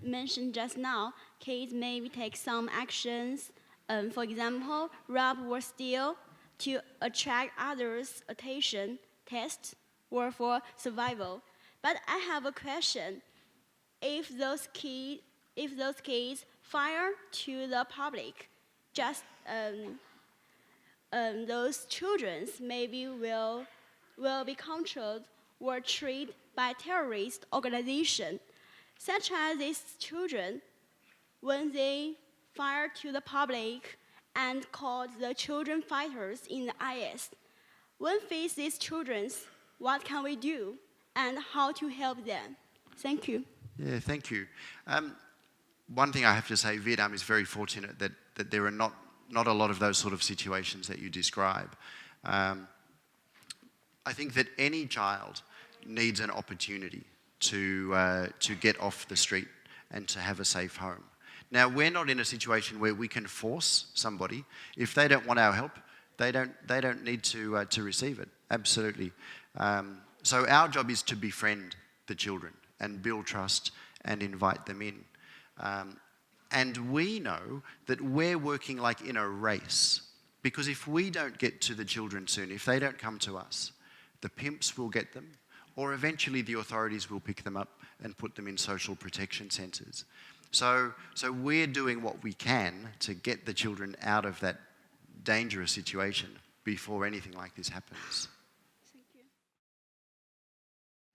mentioned just now, kids maybe take some actions, for example, rob or steal to attract others' attention, test, or for survival. But I have a question. If those kids fire to the public, just those children maybe will be controlled or treated by terrorist organizations, such as these children, when they fire to the public and called the children fighters in the IS. When face these children, what can we do and how to help them? Thank you. Yeah, thank you. One thing I have to say, Vietnam is very fortunate that there are not a lot of those sort of situations that you describe. I think that any child needs an opportunity to get off the street and to have a safe home. Now, we're not in a situation where we can force somebody. If they don't want our help, they don't need to receive it. Absolutely. So our job is to befriend the children and build trust and invite them in. And we know that we're working like in a race, because if we don't get to the children soon, if they don't come to us, the pimps will get them, or eventually the authorities will pick them up and put them in social protection centres. So we're doing what we can to get the children out of that dangerous situation before anything like this happens. Thank you.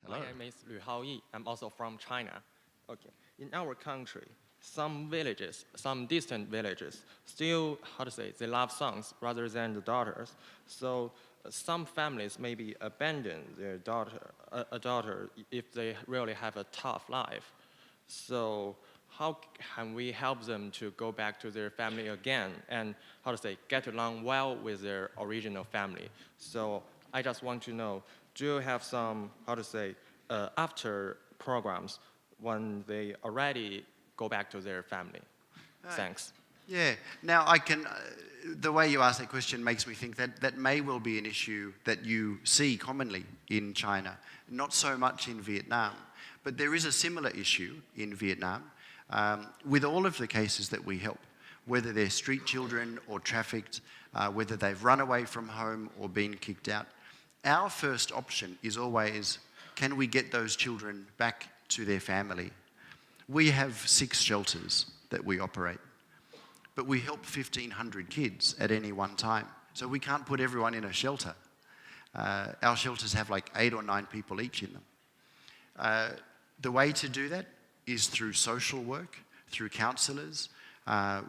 Hello. My name is Liu Haoyi. I'm also from China. Okay. In our country, some villages, some distant villages, still, they love sons rather than the daughters. So some families maybe abandon their daughter if they really have a tough life. So how can we help them to go back to their family again and, get along well with their original family? So I just want to know, do you have some, after programs when they already go back to their family? Thanks. Yeah. Now, I can. The way you ask that question makes me think that may well be an issue that you see commonly in China, not so much in Vietnam. But there is a similar issue in Vietnam. With all of the cases that we help, whether they're street children or trafficked, whether they've run away from home or been kicked out. Our first option is always, can we get those children back to their family? We have 6 shelters that we operate, but we help 1,500 kids at any one time. So we can't put everyone in a shelter. Our shelters have like 8 or 9 people each in them. The way to do that is through social work, through counsellors,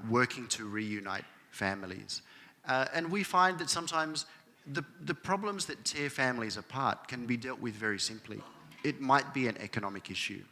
working to reunite families. And we find that sometimes the problems that tear families apart can be dealt with very simply. It might be an economic issue.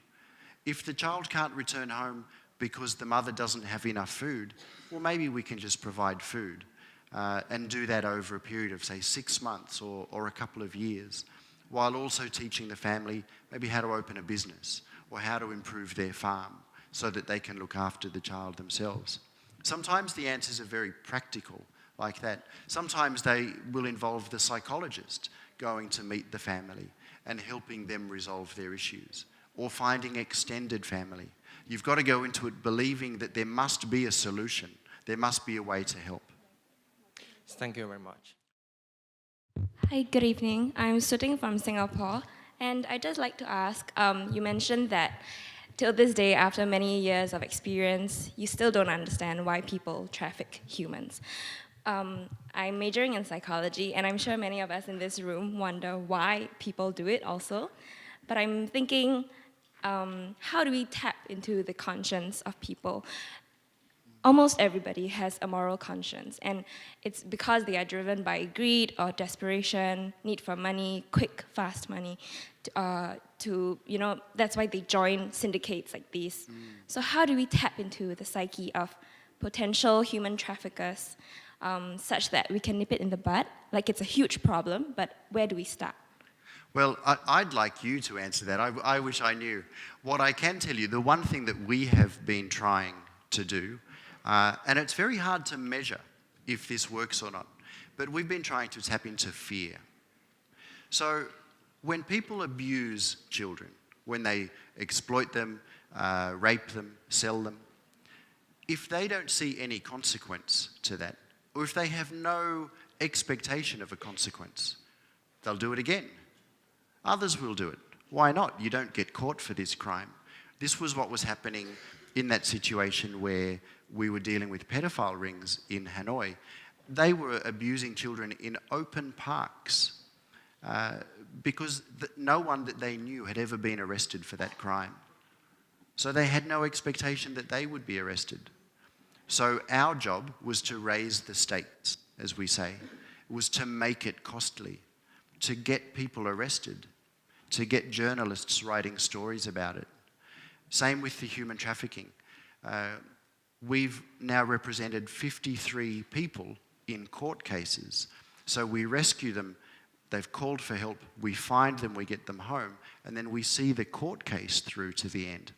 If the child can't return home because the mother doesn't have enough food, well, maybe we can just provide food and do that over a period of, say, 6 months or a couple of years, while also teaching the family maybe how to open a business or how to improve their farm so that they can look after the child themselves. Sometimes the answers are very practical, like that. Sometimes they will involve the psychologist going to meet the family and helping them resolve their issues, or finding extended family. You've got to go into it believing that there must be a solution. There must be a way to help. Thank you very much. Hi, good evening. I'm Suting from Singapore, and I'd just like to ask, you mentioned that till this day, after many years of experience, you still don't understand why people traffic humans. I'm majoring in psychology, and I'm sure many of us in this room wonder why people do it also. But I'm thinking, how do we tap into the conscience of people? Almost everybody has a moral conscience, and it's because they are driven by greed or desperation, need for money, quick, fast money, that's why they join syndicates like these. So how do we tap into the psyche of potential human traffickers such that we can nip it in the bud? Like, it's a huge problem, but where do we start? Well, I'd like you to answer that. I wish I knew. What I can tell you, the one thing that we have been trying to do, and it's very hard to measure if this works or not, but we've been trying to tap into fear. So when people abuse children, when they exploit them, rape them, sell them, if they don't see any consequence to that, or if they have no expectation of a consequence, they'll do it again. Others will do it. Why not? You don't get caught for this crime. This was what was happening in that situation where we were dealing with pedophile rings in Hanoi. They were abusing children in open parks because no one that they knew had ever been arrested for that crime. So they had no expectation that they would be arrested. So our job was to raise the stakes, as we say. It was to make it costly, to get people arrested, to get journalists writing stories about it. Same with the human trafficking. We've now represented 53 people in court cases. So we rescue them, they've called for help, we find them, we get them home, and then we see the court case through to the end.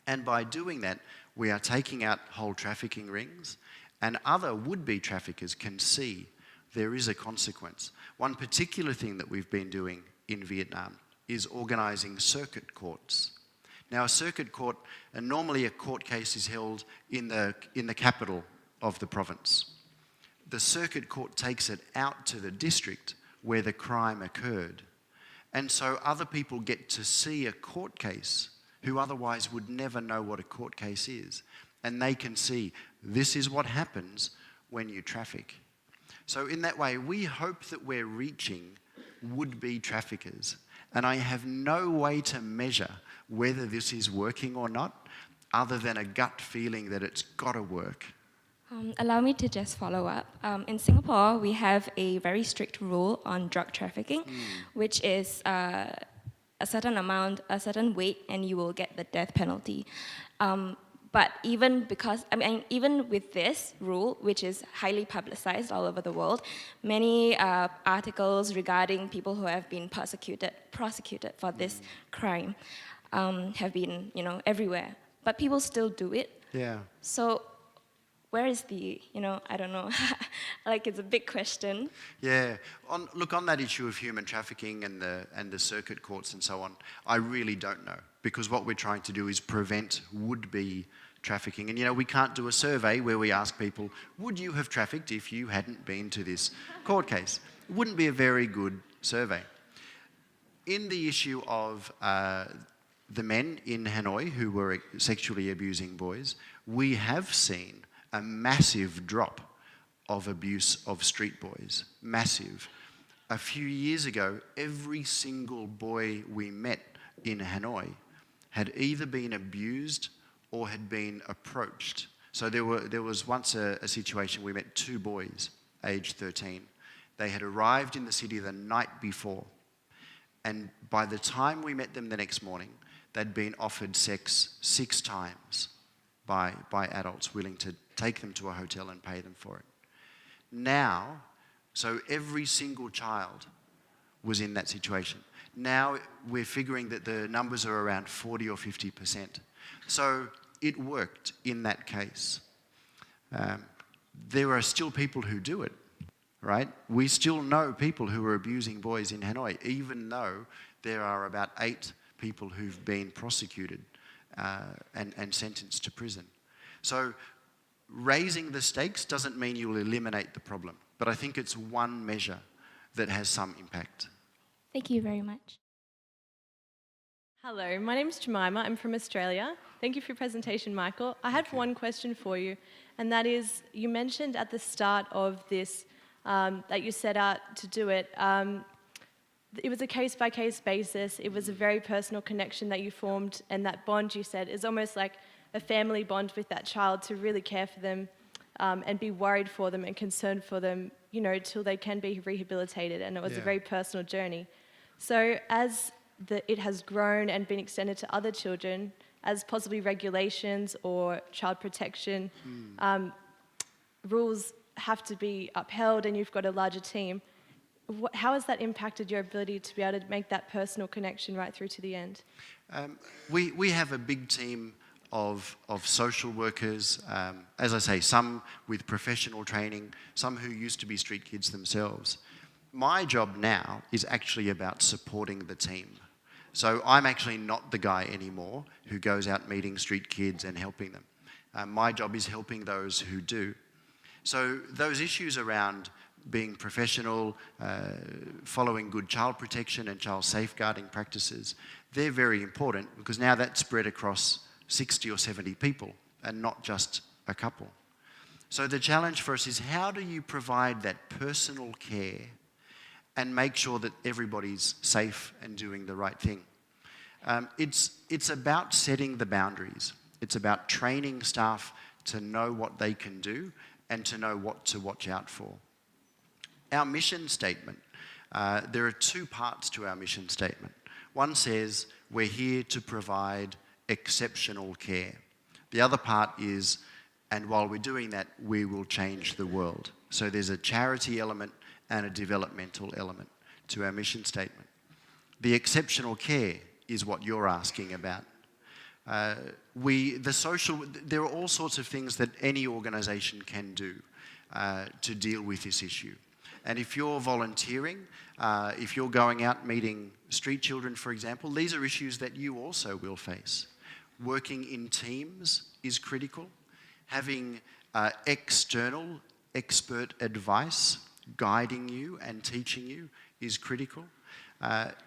And by doing that, we are taking out whole trafficking rings, and other would-be traffickers can see there is a consequence. One particular thing that we've been doing in Vietnam is organising circuit courts. Now, a circuit court, and normally a court case is held in the capital of the province. The circuit court takes it out to the district where the crime occurred. And so other people get to see a court case who otherwise would never know what a court case is. And they can see, this is what happens when you traffic. So in that way, we hope that we're reaching would-be traffickers. And I have no way to measure whether this is working or not, other than a gut feeling that it's got to work. Allow me to just follow up. In Singapore, we have a very strict rule on drug trafficking, which is a certain amount, a certain weight, and you will get the death penalty. But even with this rule, which is highly publicized all over the world, many articles regarding people who have been prosecuted for this crime have been, everywhere. But people still do it. Yeah. So where is the, I don't know, like it's a big question. Yeah. On that issue of human trafficking and the circuit courts and so on, I really don't know, because what we're trying to do is prevent would-be trafficking. And we can't do a survey where we ask people, would you have trafficked if you hadn't been to this court case? It wouldn't be a very good survey. In the issue of the men in Hanoi who were sexually abusing boys, we have seen a massive drop of abuse of street boys. Massive. A few years ago, every single boy we met in Hanoi had either been abused or had been approached. So there was once a situation, we met 2 boys, aged 13. They had arrived in the city the night before, and by the time we met them the next morning, they'd been offered sex 6 times by adults willing to take them to a hotel and pay them for it. Now, so every single child was in that situation. Now we're figuring that the numbers are around 40 or 50%. So it worked in that case. There are still people who do it, right? We still know people who are abusing boys in Hanoi, even though there are about 8 people who've been prosecuted and sentenced to prison. So raising the stakes doesn't mean you'll eliminate the problem, but I think it's one measure that has some impact. Thank you very much. Hello, my name is Jemima. I'm from Australia. Thank you for your presentation, Michael. I had one question for you, and that is, you mentioned at the start of this that you set out to do it. It was a case-by-case basis. It was a very personal connection that you formed, and that bond, you said, is almost like a family bond with that child, to really care for them and be worried for them and concerned for them, till they can be rehabilitated. And it was a very personal journey. So as it has grown and been extended to other children, as possibly regulations or child protection rules have to be upheld, and you've got a larger team, how has that impacted your ability to be able to make that personal connection right through to the end? We have a big team of social workers, as I say, some with professional training, some who used to be street kids themselves. My job now is actually about supporting the team. So I'm actually not the guy anymore who goes out meeting street kids and helping them. My job is helping those who do. So those issues around being professional, following good child protection and child safeguarding practices, they're very important, because now that's spread across 60 or 70 people and not just a couple. So the challenge for us is, how do you provide that personal care and make sure that everybody's safe and doing the right thing? It's about setting the boundaries. It's about training staff to know what they can do and to know what to watch out for. Our mission statement, there are 2 parts to our mission statement. One says, we're here to provide exceptional care. The other part is, and while we're doing that, we will change the world. So there's a charity element and a developmental element to our mission statement. The exceptional care is what you're asking about. There are all sorts of things that any organisation can do to deal with this issue. And if you're volunteering, if you're going out meeting street children, for example, these are issues that you also will face. Working in teams is critical. Having external expert advice guiding you and teaching you is critical.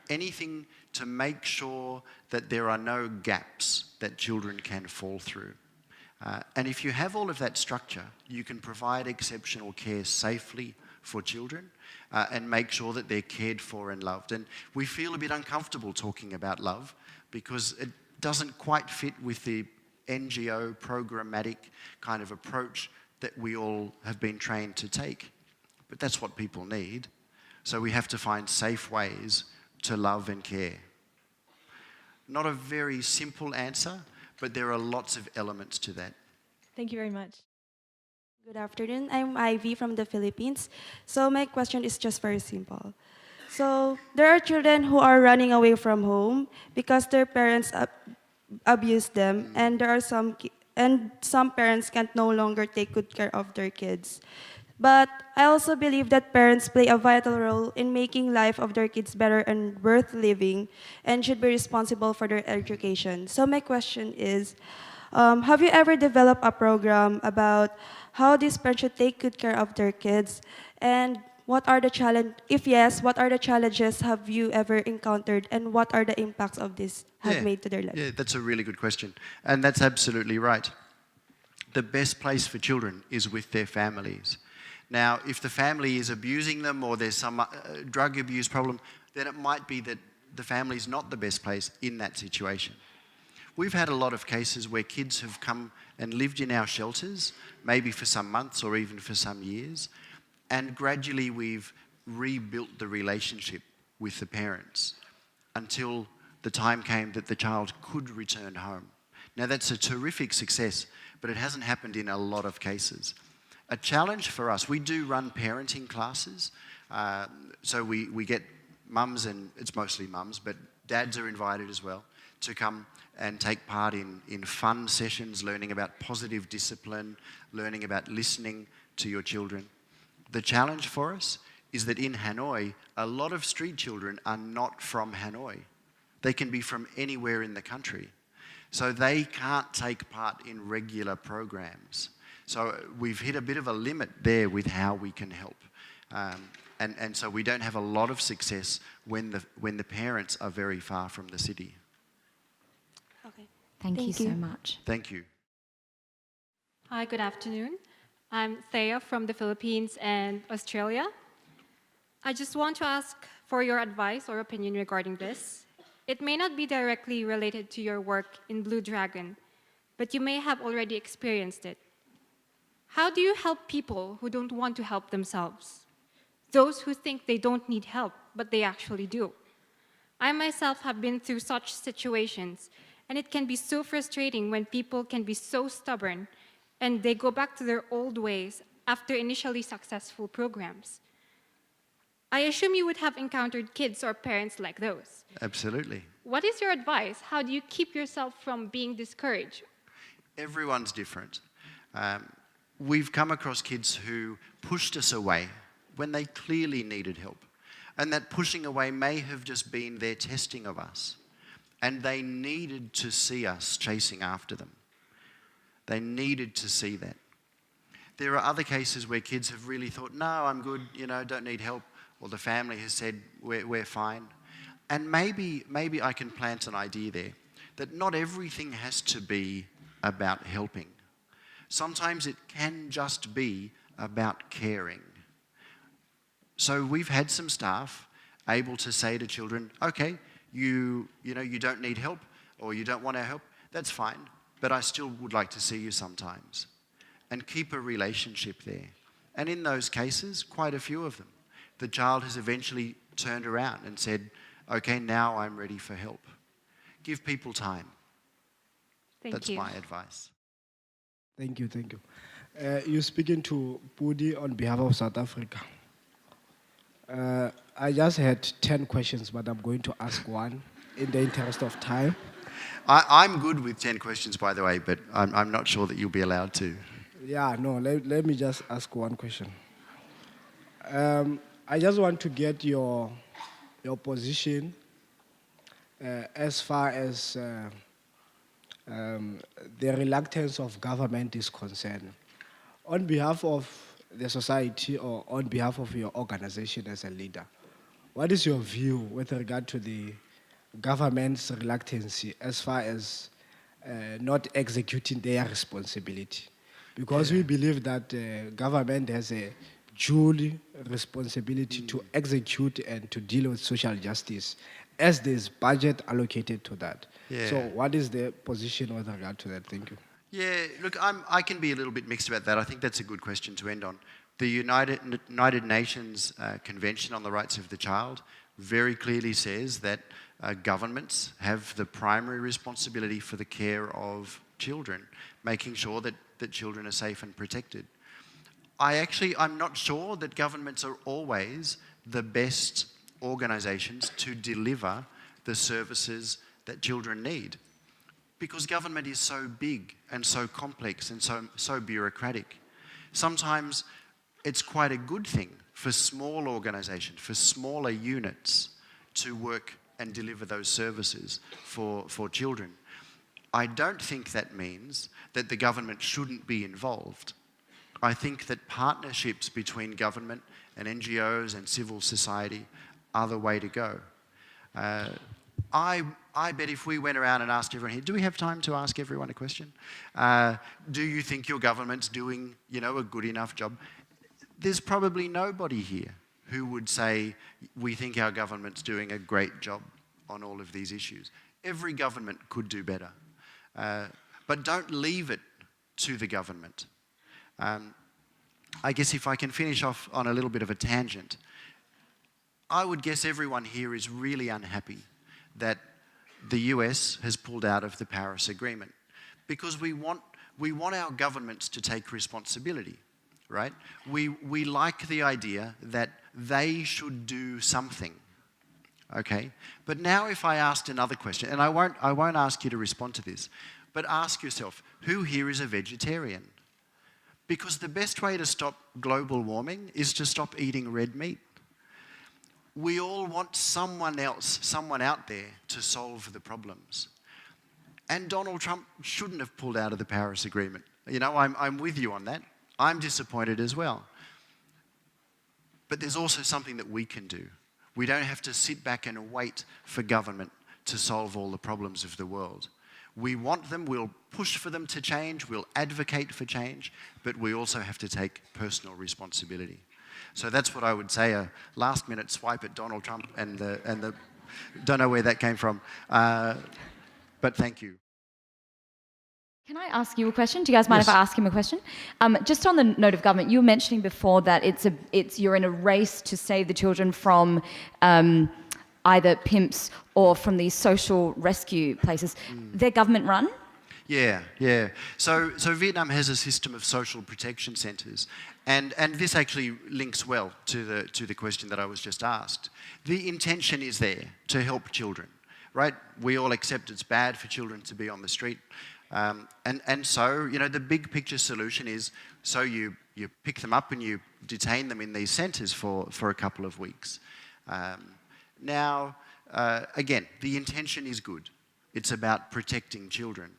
Anything to make sure that there are no gaps that children can fall through. And if you have all of that structure, you can provide exceptional care safely for children and make sure that they're cared for and loved. And we feel a bit uncomfortable talking about love because it doesn't quite fit with the NGO programmatic kind of approach that we all have been trained to take. But that's what people need. So we have to find safe ways to love and care. Not a very simple answer, but there are lots of elements to that. Thank you very much. Good afternoon. I'm Ivy from the Philippines. So my question is just very simple. So there are children who are running away from home because their parents abuse them, and there are some parents can no longer take good care of their kids. But I also believe that parents play a vital role in making life of their kids better and worth living, and should be responsible for their education. So my question is, Have you ever developed a program about how these parents should take good care of their kids? And what are the challenge? If yes, what are the challenges have you ever encountered, and what are the impacts of this have made to their life? Yeah, that's a really good question. And that's absolutely right. The best place for children is with their families. Now, if the family is abusing them or there's some drug abuse problem, then it might be that the family is not the best place in that situation. We've had a lot of cases where kids have come and lived in our shelters, maybe for some months or even for some years, and gradually we've rebuilt the relationship with the parents until the time came that the child could return home. Now, that's a terrific success, but it hasn't happened in a lot of cases. A challenge for us, we do run parenting classes, so we get mums, and it's mostly mums, but dads are invited as well, to come and take part in fun sessions, learning about positive discipline, learning about listening to your children. The challenge for us is that in Hanoi, a lot of street children are not from Hanoi. They can be from anywhere in the country. So they can't take part in regular programs. So we've hit a bit of a limit there with how we can help. And so we don't have a lot of success when the parents are very far from the city. Okay. Thank you so much. Thank you. Hi, good afternoon. I'm Thea from the Philippines and Australia. I just want to ask for your advice or opinion regarding this. It may not be directly related to your work in Blue Dragon, but you may have already experienced it. How do you help people who don't want to help themselves? Those who think they don't need help, but they actually do. I myself have been through such situations, and it can be so frustrating when people can be so stubborn and they go back to their old ways after initially successful programs. I assume you would have encountered kids or parents like those. Absolutely. What is your advice? How do you keep yourself from being discouraged? Everyone's different. We've come across kids who pushed us away when they clearly needed help. And that pushing away may have just been their testing of us. And they needed to see us chasing after them. They needed to see that. There are other cases where kids have really thought, no, I'm good, don't need help. Or the family has said, we're fine. And maybe I can plant an idea there that not everything has to be about helping. Sometimes it can just be about caring. So we've had some staff able to say to children, okay, you don't need help or you don't want our help, that's fine, but I still would like to see you sometimes. And keep a relationship there. And in those cases, quite a few of them, the child has eventually turned around and said, okay, now I'm ready for help. Give people time. That's my advice. Thank you. You're speaking to Pudi on behalf of South Africa. I just had 10 questions, but I'm going to ask one in the interest of time. I'm good with 10 questions, by the way, but I'm not sure that you'll be allowed to. Yeah, no, let me just ask one question. I just want to get your position as far as the reluctance of government is concerned. On behalf of the society or on behalf of your organization as a leader, what is your view with regard to the government's reluctance as far as not executing their responsibility? Because we believe that government has a dual responsibility to execute and to deal with social justice as there's budget allocated to that. Yeah. So what is the position with regard to that? Thank you. Yeah, look, I can be a little bit mixed about that. I think that's a good question to end on. The United Nations Convention on the Rights of the Child very clearly says that governments have the primary responsibility for the care of children, making sure that children are safe and protected. I'm not sure that governments are always the best organizations to deliver the services that children need, because government is so big and so complex and so bureaucratic. Sometimes it's quite a good thing for small organizations, for smaller units to work and deliver those services for children. I don't think that means that the government shouldn't be involved. I think that partnerships between government and NGOs and civil society are the way to go. I bet if we went around and asked everyone here, do we have time to ask everyone a question? Do you think your government's doing, a good enough job? There's probably nobody here who would say, we think our government's doing a great job on all of these issues. Every government could do better. But don't leave it to the government. I guess if I can finish off on a little bit of a tangent, I would guess everyone here is really unhappy that the US has pulled out of the Paris Agreement because we want our governments to take responsibility, right? We like the idea that they should do something, okay? But now if I asked another question, and I won't ask you to respond to this, but ask yourself, who here is a vegetarian? Because the best way to stop global warming is to stop eating red meat. We all want someone else, someone out there to solve the problems. And Donald Trump shouldn't have pulled out of the Paris Agreement. I'm with you on that. I'm disappointed as well. But there's also something that we can do. We don't have to sit back and wait for government to solve all the problems of the world. We want them, we'll push for them to change, we'll advocate for change, but we also have to take personal responsibility. So that's what I would say, a last-minute swipe at Donald Trump and the don't know where that came from, but thank you. Can I ask you a question? Do you guys mind if I ask him a question? Just on the note of government, you were mentioning before that you're in a race to save the children from either pimps or from these social rescue places. They're government run? Yeah. So Vietnam has a system of social protection centres, and this actually links well to the question that I was just asked. The intention is there to help children, right? We all accept it's bad for children to be on the street, and so the big picture solution is so you pick them up and you detain them in these centres for a couple of weeks. Now, again, the intention is good. It's about protecting children.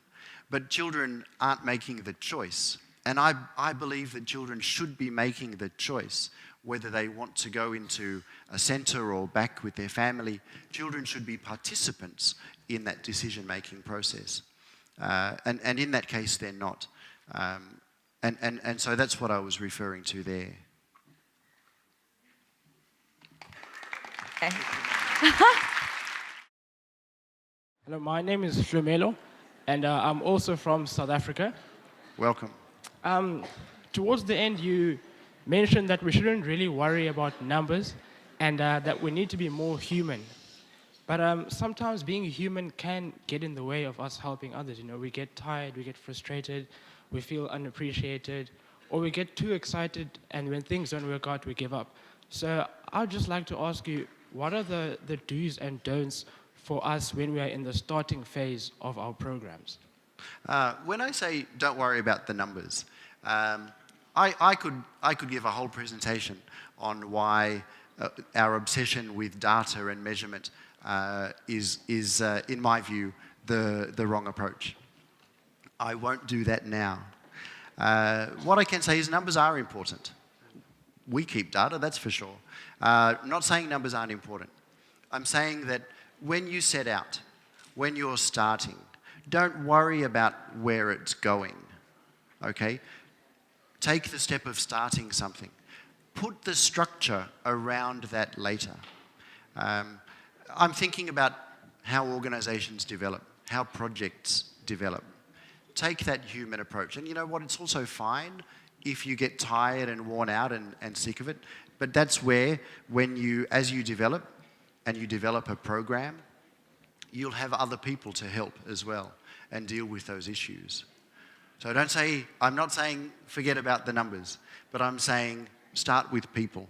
But children aren't making the choice. And I believe that children should be making the choice whether they want to go into a centre or back with their family. Children should be participants in that decision-making process. And in that case, they're not. And so that's what I was referring to there. Okay. Hello, my name is Flumelo, and I'm also from South Africa. Welcome. Towards the end, you mentioned that we shouldn't really worry about numbers and that we need to be more human. But sometimes being human can get in the way of us helping others. We get tired, we get frustrated, we feel unappreciated, or we get too excited, and when things don't work out, we give up. So I'd just like to ask you, what are the do's and don'ts for us when we are in the starting phase of our programs? When I say don't worry about the numbers, I could give a whole presentation on why our obsession with data and measurement is in my view, the wrong approach. I won't do that now. What I can say is numbers are important. We keep data, that's for sure. I'm not saying numbers aren't important. I'm saying that when you set out, when you're starting, don't worry about where it's going, okay? Take the step of starting something. Put the structure around that later. I'm thinking about how organisations develop, how projects develop. Take that human approach. And you know what, it's also fine if you get tired and worn out and sick of it, but that's where, as you develop, and you develop a program, you'll have other people to help as well and deal with those issues. So I'm not saying forget about the numbers, but I'm saying start with people.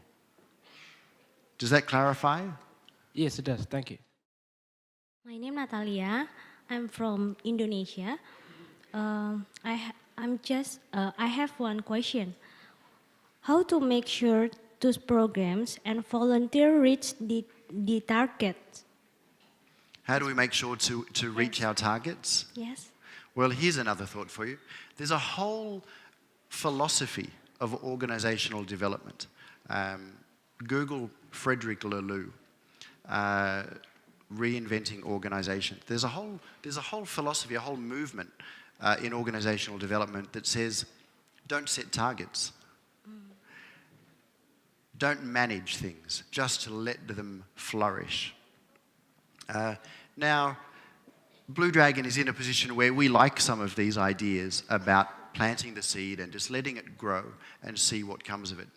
Does that clarify? Yes, it does. Thank you. My name is Natalia. I'm from Indonesia. I have one question. How to make sure those programs and volunteers reach the target? How do we make sure to reach our targets? Yes. Well, here's another thought for you. There's a whole philosophy of organizational development. Google Frederick Laloux, reinventing organization. There's a whole philosophy, a whole movement in organizational development that says, don't set targets. Don't manage things, just let them flourish. Now, Blue Dragon is in a position where we like some of these ideas about planting the seed and just letting it grow and see what comes of it.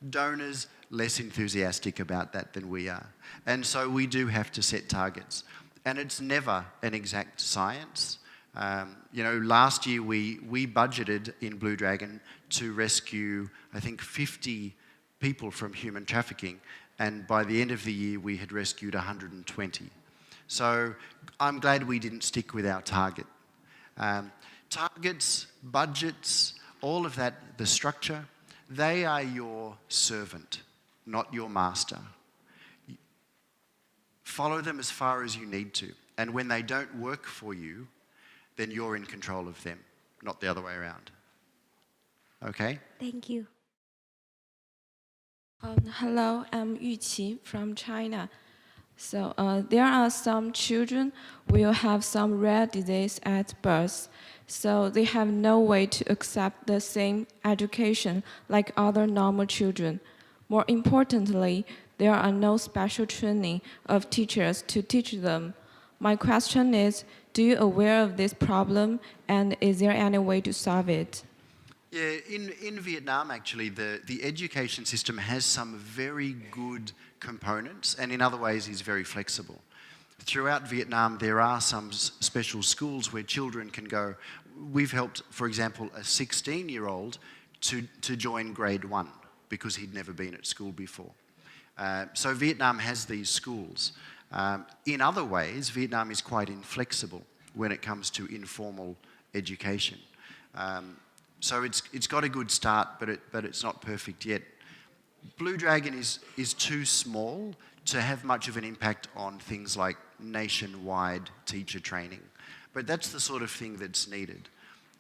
Donors, less enthusiastic about that than we are. And so we do have to set targets. And it's never an exact science. Last year we budgeted in Blue Dragon to rescue, I think, 50 people from human trafficking. And by the end of the year, we had rescued 120. So I'm glad we didn't stick with our target. Targets, budgets, all of that, the structure, they are your servant, not your master. Follow them as far as you need to. And when they don't work for you, then you're in control of them, not the other way around. Okay? Thank you. Hello, I'm Yu Qi from China. So there are some children will have some rare disease at birth. So they have no way to accept the same education like other normal children. More importantly, there are no special training of teachers to teach them. My question is, do you aware of this problem, and is there any way to solve it? Yeah, in Vietnam, actually, the education system has some very good components, and in other ways is very flexible. Throughout Vietnam, there are some special schools where children can go. We've helped, for example, a 16-year-old to join grade 1 because he'd never been at school before. So Vietnam has these schools. In other ways, Vietnam is quite inflexible when it comes to informal education. So it's got a good start, but it's not perfect yet. Blue Dragon is too small to have much of an impact on things like nationwide teacher training. But that's the sort of thing that's needed.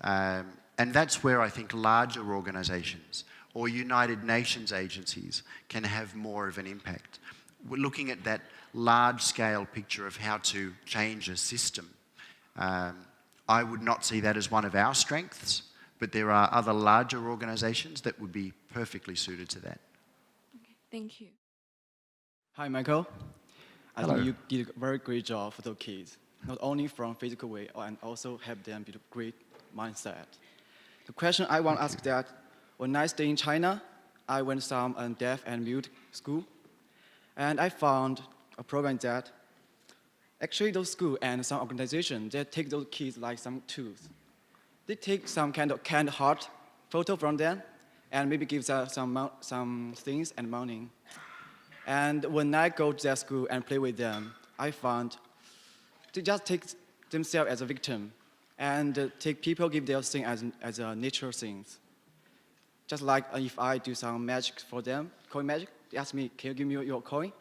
And that's where I think larger organizations or United Nations agencies can have more of an impact. We're looking at that large-scale picture of how to change a system. I would not see that as one of our strengths, but there are other larger organizations that would be perfectly suited to that. Okay, thank you. Hi, Michael. I Hello. think you did a very great job for the kids, not only from physical way, and also help them build a great mindset. The question I want to ask that, when I stay in China, I went to some deaf and mute school, and I found a program that actually those schools and some organizations, they take those kids like some tools. They take some kind of heart photo from them and maybe give them some things and money. And when I go to that school and play with them, I found they just take themselves as a victim and take people give their thing as a natural things. Just like if I do some magic for them, coin magic, they ask me, can you give me your coin?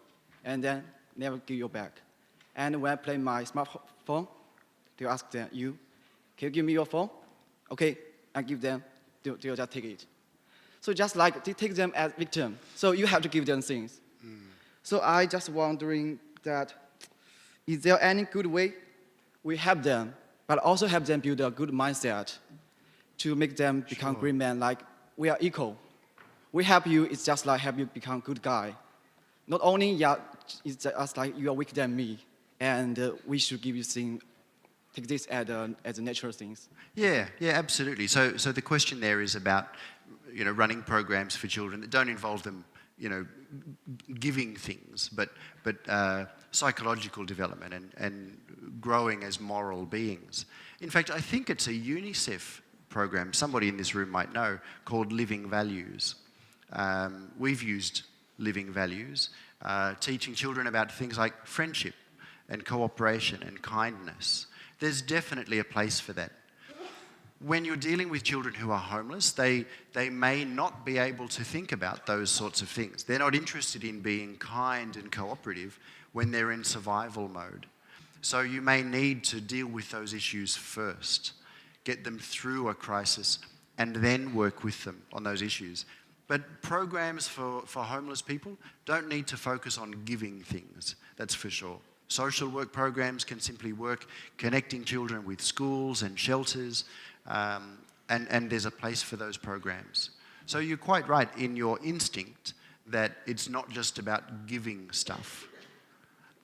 And then never give you back. And when I play my smartphone, they ask them, can you give me your phone? Okay, I give them, they'll just take it. So just like they take them as victim, so you have to give them things. So I just wondering that, is there any good way we help them, but also help them build a good mindset to make them become great men, like we are equal. We help you, it's just like help you become good guy. Not only, it's just like you are weaker than me, and we should give you things, take this as a natural things. Yeah, absolutely. So the question there is about, running programs for children that don't involve them, giving things, but psychological development and growing as moral beings. In fact, I think it's a UNICEF program, somebody in this room might know, called Living Values. We've used Living Values, teaching children about things like friendship and cooperation and kindness. There's definitely a place for that. When you're dealing with children who are homeless, they may not be able to think about those sorts of things. They're not interested in being kind and cooperative when they're in survival mode. So you may need to deal with those issues first. get them through a crisis, and then work with them on those issues. But programs for homeless people don't need to focus on giving things, that's for sure. Social work programs can simply work connecting children with schools and shelters, and there's a place for those programs. So you're quite right in your instinct that it's not just about giving stuff.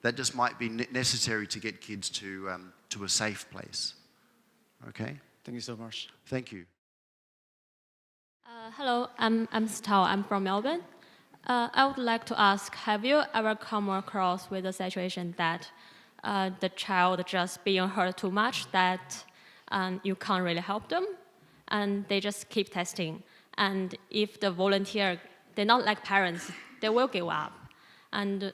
That just might be necessary to get kids to a safe place. Okay? Thank you so much. Thank you. Hello, I'm Stal. I'm from Melbourne. I would like to ask, have you ever come across with a situation that the child just being hurt too much that you can't really help them, and they just keep testing? And if the volunteer, they're not like parents, they will give up. And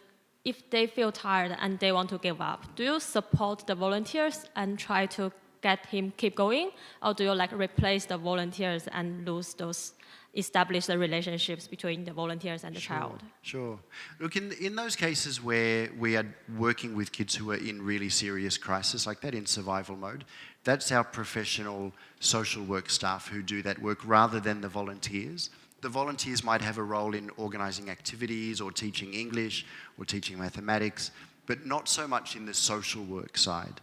if they feel tired and they want to give up, do you support the volunteers and try to get him keep going? Or do you like replace the volunteers and lose those established relationships between the volunteers and the child? Sure. Look, in those cases where we are working with kids who are in really serious crisis like that, in survival mode, that's our professional social work staff who do that work rather than the volunteers. The volunteers might have a role in organising activities or teaching English or teaching mathematics, but not so much in the social work side.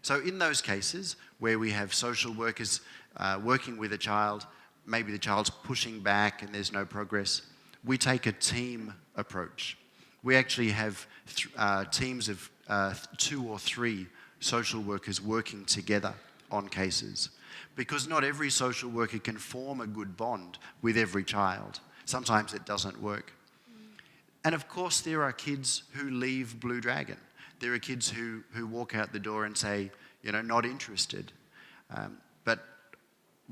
So in those cases where we have social workers working with a child, maybe the child's pushing back and there's no progress, we take a team approach. We actually have teams of 2 or 3 social workers working together on cases, because not every social worker can form a good bond with every child. Sometimes it doesn't work. And of course there are kids who leave Blue Dragon. There are kids who walk out the door and say, you know, not interested. But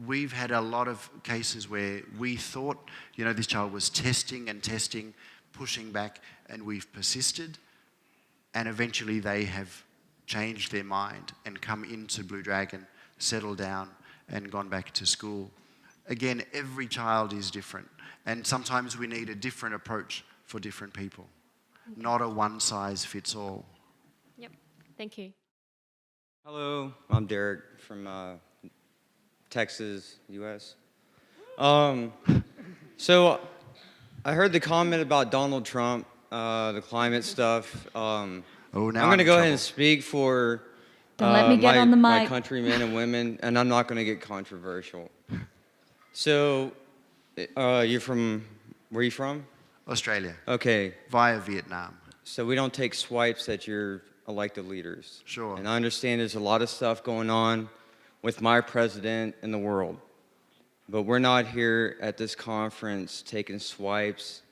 we've had a lot of cases where we thought, you know, this child was testing and testing, pushing back, and we've persisted, and eventually they have changed their mind and come into Blue Dragon, settled down, and gone back to school. Again, every child is different, and sometimes we need a different approach for different people, not a one-size-fits-all. Yep, thank you. Hello, I'm Derek from Texas, US. So I heard the comment about Donald Trump, the climate stuff. I'm going to go ahead and speak for my countrymen and women, and I'm not going to get controversial. So, you're from, where are you from? Australia. Okay. Via Vietnam. So we don't take swipes at your elected leaders. Sure. And I understand there's a lot of stuff going on with my president in the world. But we're not here at this conference taking swipes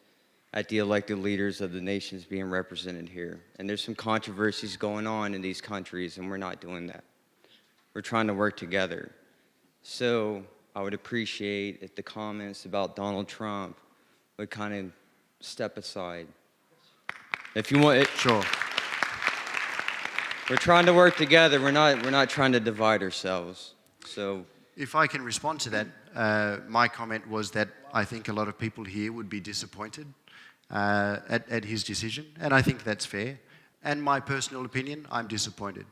at the elected leaders of the nations being represented here. And there's some controversies going on in these countries, and we're not doing that. We're trying to work together. So I would appreciate if the comments about Donald Trump would kind of step aside. If you want it. Sure. We're trying to work together. We're not trying to divide ourselves. So if I can respond to that, my comment was that I think a lot of people here would be disappointed at his decision, and I think that's fair. And my personal opinion, I'm disappointed.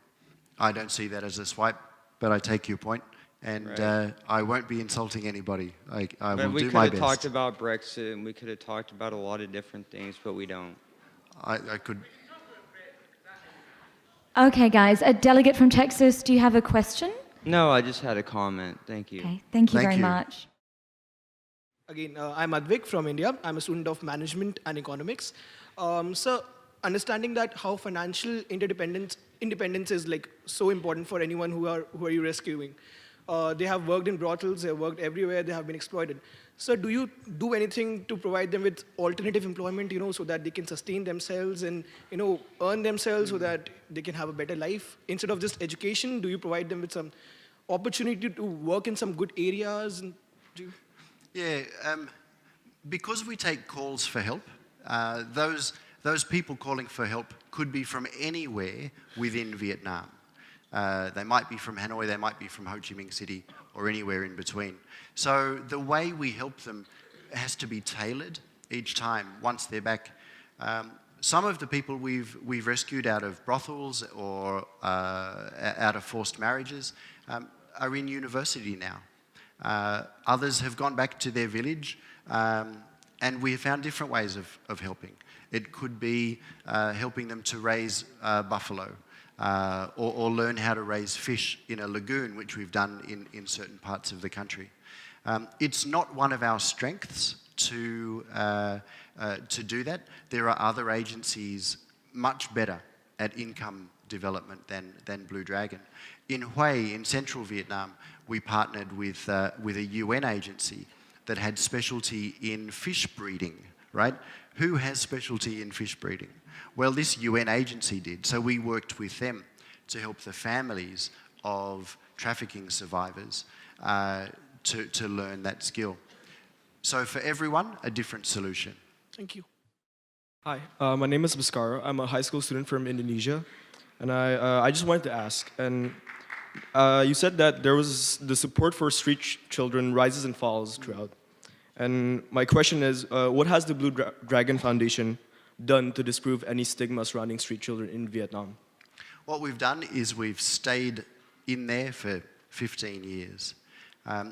I don't see that as a swipe, but I take your point, and right. I won't be insulting anybody. I will do my best. We could have talked about Brexit, and we could have talked about a lot of different things, but we don't. I could. Okay, guys. A delegate from Texas, do you have a question? No, I just had a comment. Thank you. Okay, thank you very much. Again, I'm Advik from India. I'm a student of management and economics. So understanding that how financial independence is like so important for anyone who are you rescuing. They have worked in brothels, they have worked everywhere, they have been exploited. So do you do anything to provide them with alternative employment, you know, so that they can sustain themselves and, you know, earn themselves so that they can have a better life? Instead of just education, do you provide them with some opportunity to work in some good areas? And Yeah, because we take calls for help, those people calling for help could be from anywhere within Vietnam. They might be from Hanoi, they might be from Ho Chi Minh City, or anywhere in between. So the way we help them has to be tailored each time, once they're back. Some of the people we've rescued out of brothels or out of forced marriages, are in university now. Others have gone back to their village, and we have found different ways of helping. It could be helping them to raise buffalo, or learn how to raise fish in a lagoon, which we've done in certain parts of the country. It's not one of our strengths to do that. There are other agencies much better at income development than Blue Dragon. In Hue, in central Vietnam, we partnered with a UN agency that had specialty in fish breeding, right? Who has specialty in fish breeding? Well, this UN agency did, so we worked with them to help the families of trafficking survivors to learn that skill. So for everyone, a different solution. Thank you. Hi, my name is Baskara. I'm a high school student from Indonesia, and I just wanted to ask, and you said that there was the support for street children rises and falls throughout. And my question is, what has the Blue Dragon Foundation done to disprove any stigma surrounding street children in Vietnam? What we've done is we've stayed in there for 15 years.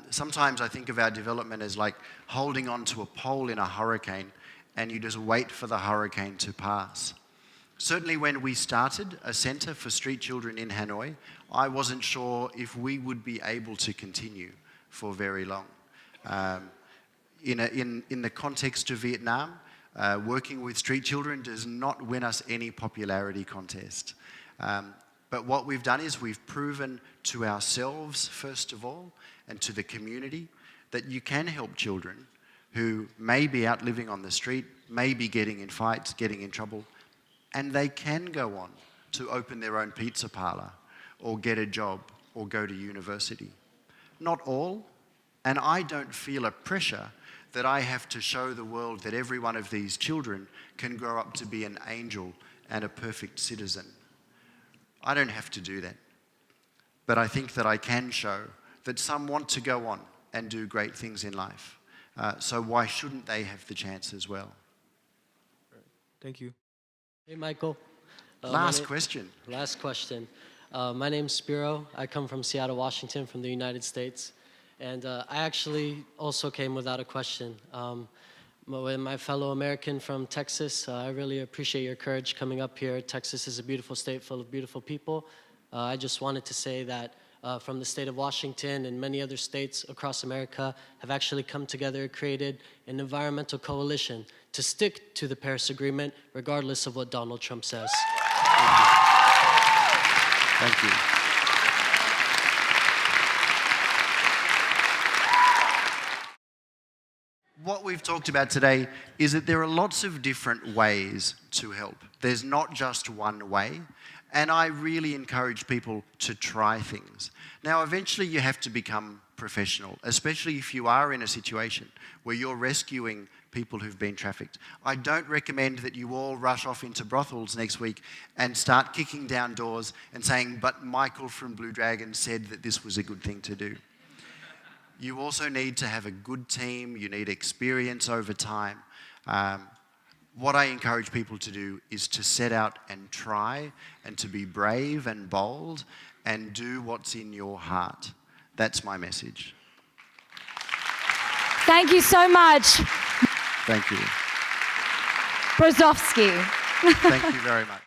Sometimes I think of our development as like holding onto a pole in a hurricane, and you just wait for the hurricane to pass. Certainly when we started a centre for street children in Hanoi, I wasn't sure if we would be able to continue for very long. In the context of Vietnam, working with street children does not win us any popularity contest. But what we've done is we've proven to ourselves, first of all, and to the community, that you can help children who may be out living on the street, may be getting in fights, getting in trouble, and they can go on to open their own pizza parlor, or get a job, or go to university. Not all, and I don't feel a pressure that I have to show the world that every one of these children can grow up to be an angel and a perfect citizen. I don't have to do that. But I think that I can show that some want to go on and do great things in life. So why shouldn't they have the chance as well? Thank you. Hey, Michael. Last question. Last question. My name's Spiro. I come from Seattle, Washington, from the United States. And I actually also came without a question. My fellow American from Texas, I really appreciate your courage coming up here. Texas is a beautiful state full of beautiful people. I just wanted to say that from the state of Washington and many other states across America have actually come together, created an environmental coalition to stick to the Paris Agreement, regardless of what Donald Trump says. Thank you. Thank you. What we've talked about today is that there are lots of different ways to help. There's not just one way, and I really encourage people to try things. Now, eventually you have to become professional, especially if you are in a situation where you're rescuing people who've been trafficked. I don't recommend that you all rush off into brothels next week and start kicking down doors and saying, but Michael from Blue Dragon said that this was a good thing to do. You also need to have a good team. You need experience over time. What I encourage people to do is to set out and try, and to be brave and bold and do what's in your heart. That's my message. Thank you so much. Thank you. Brosowski. Thank you very much.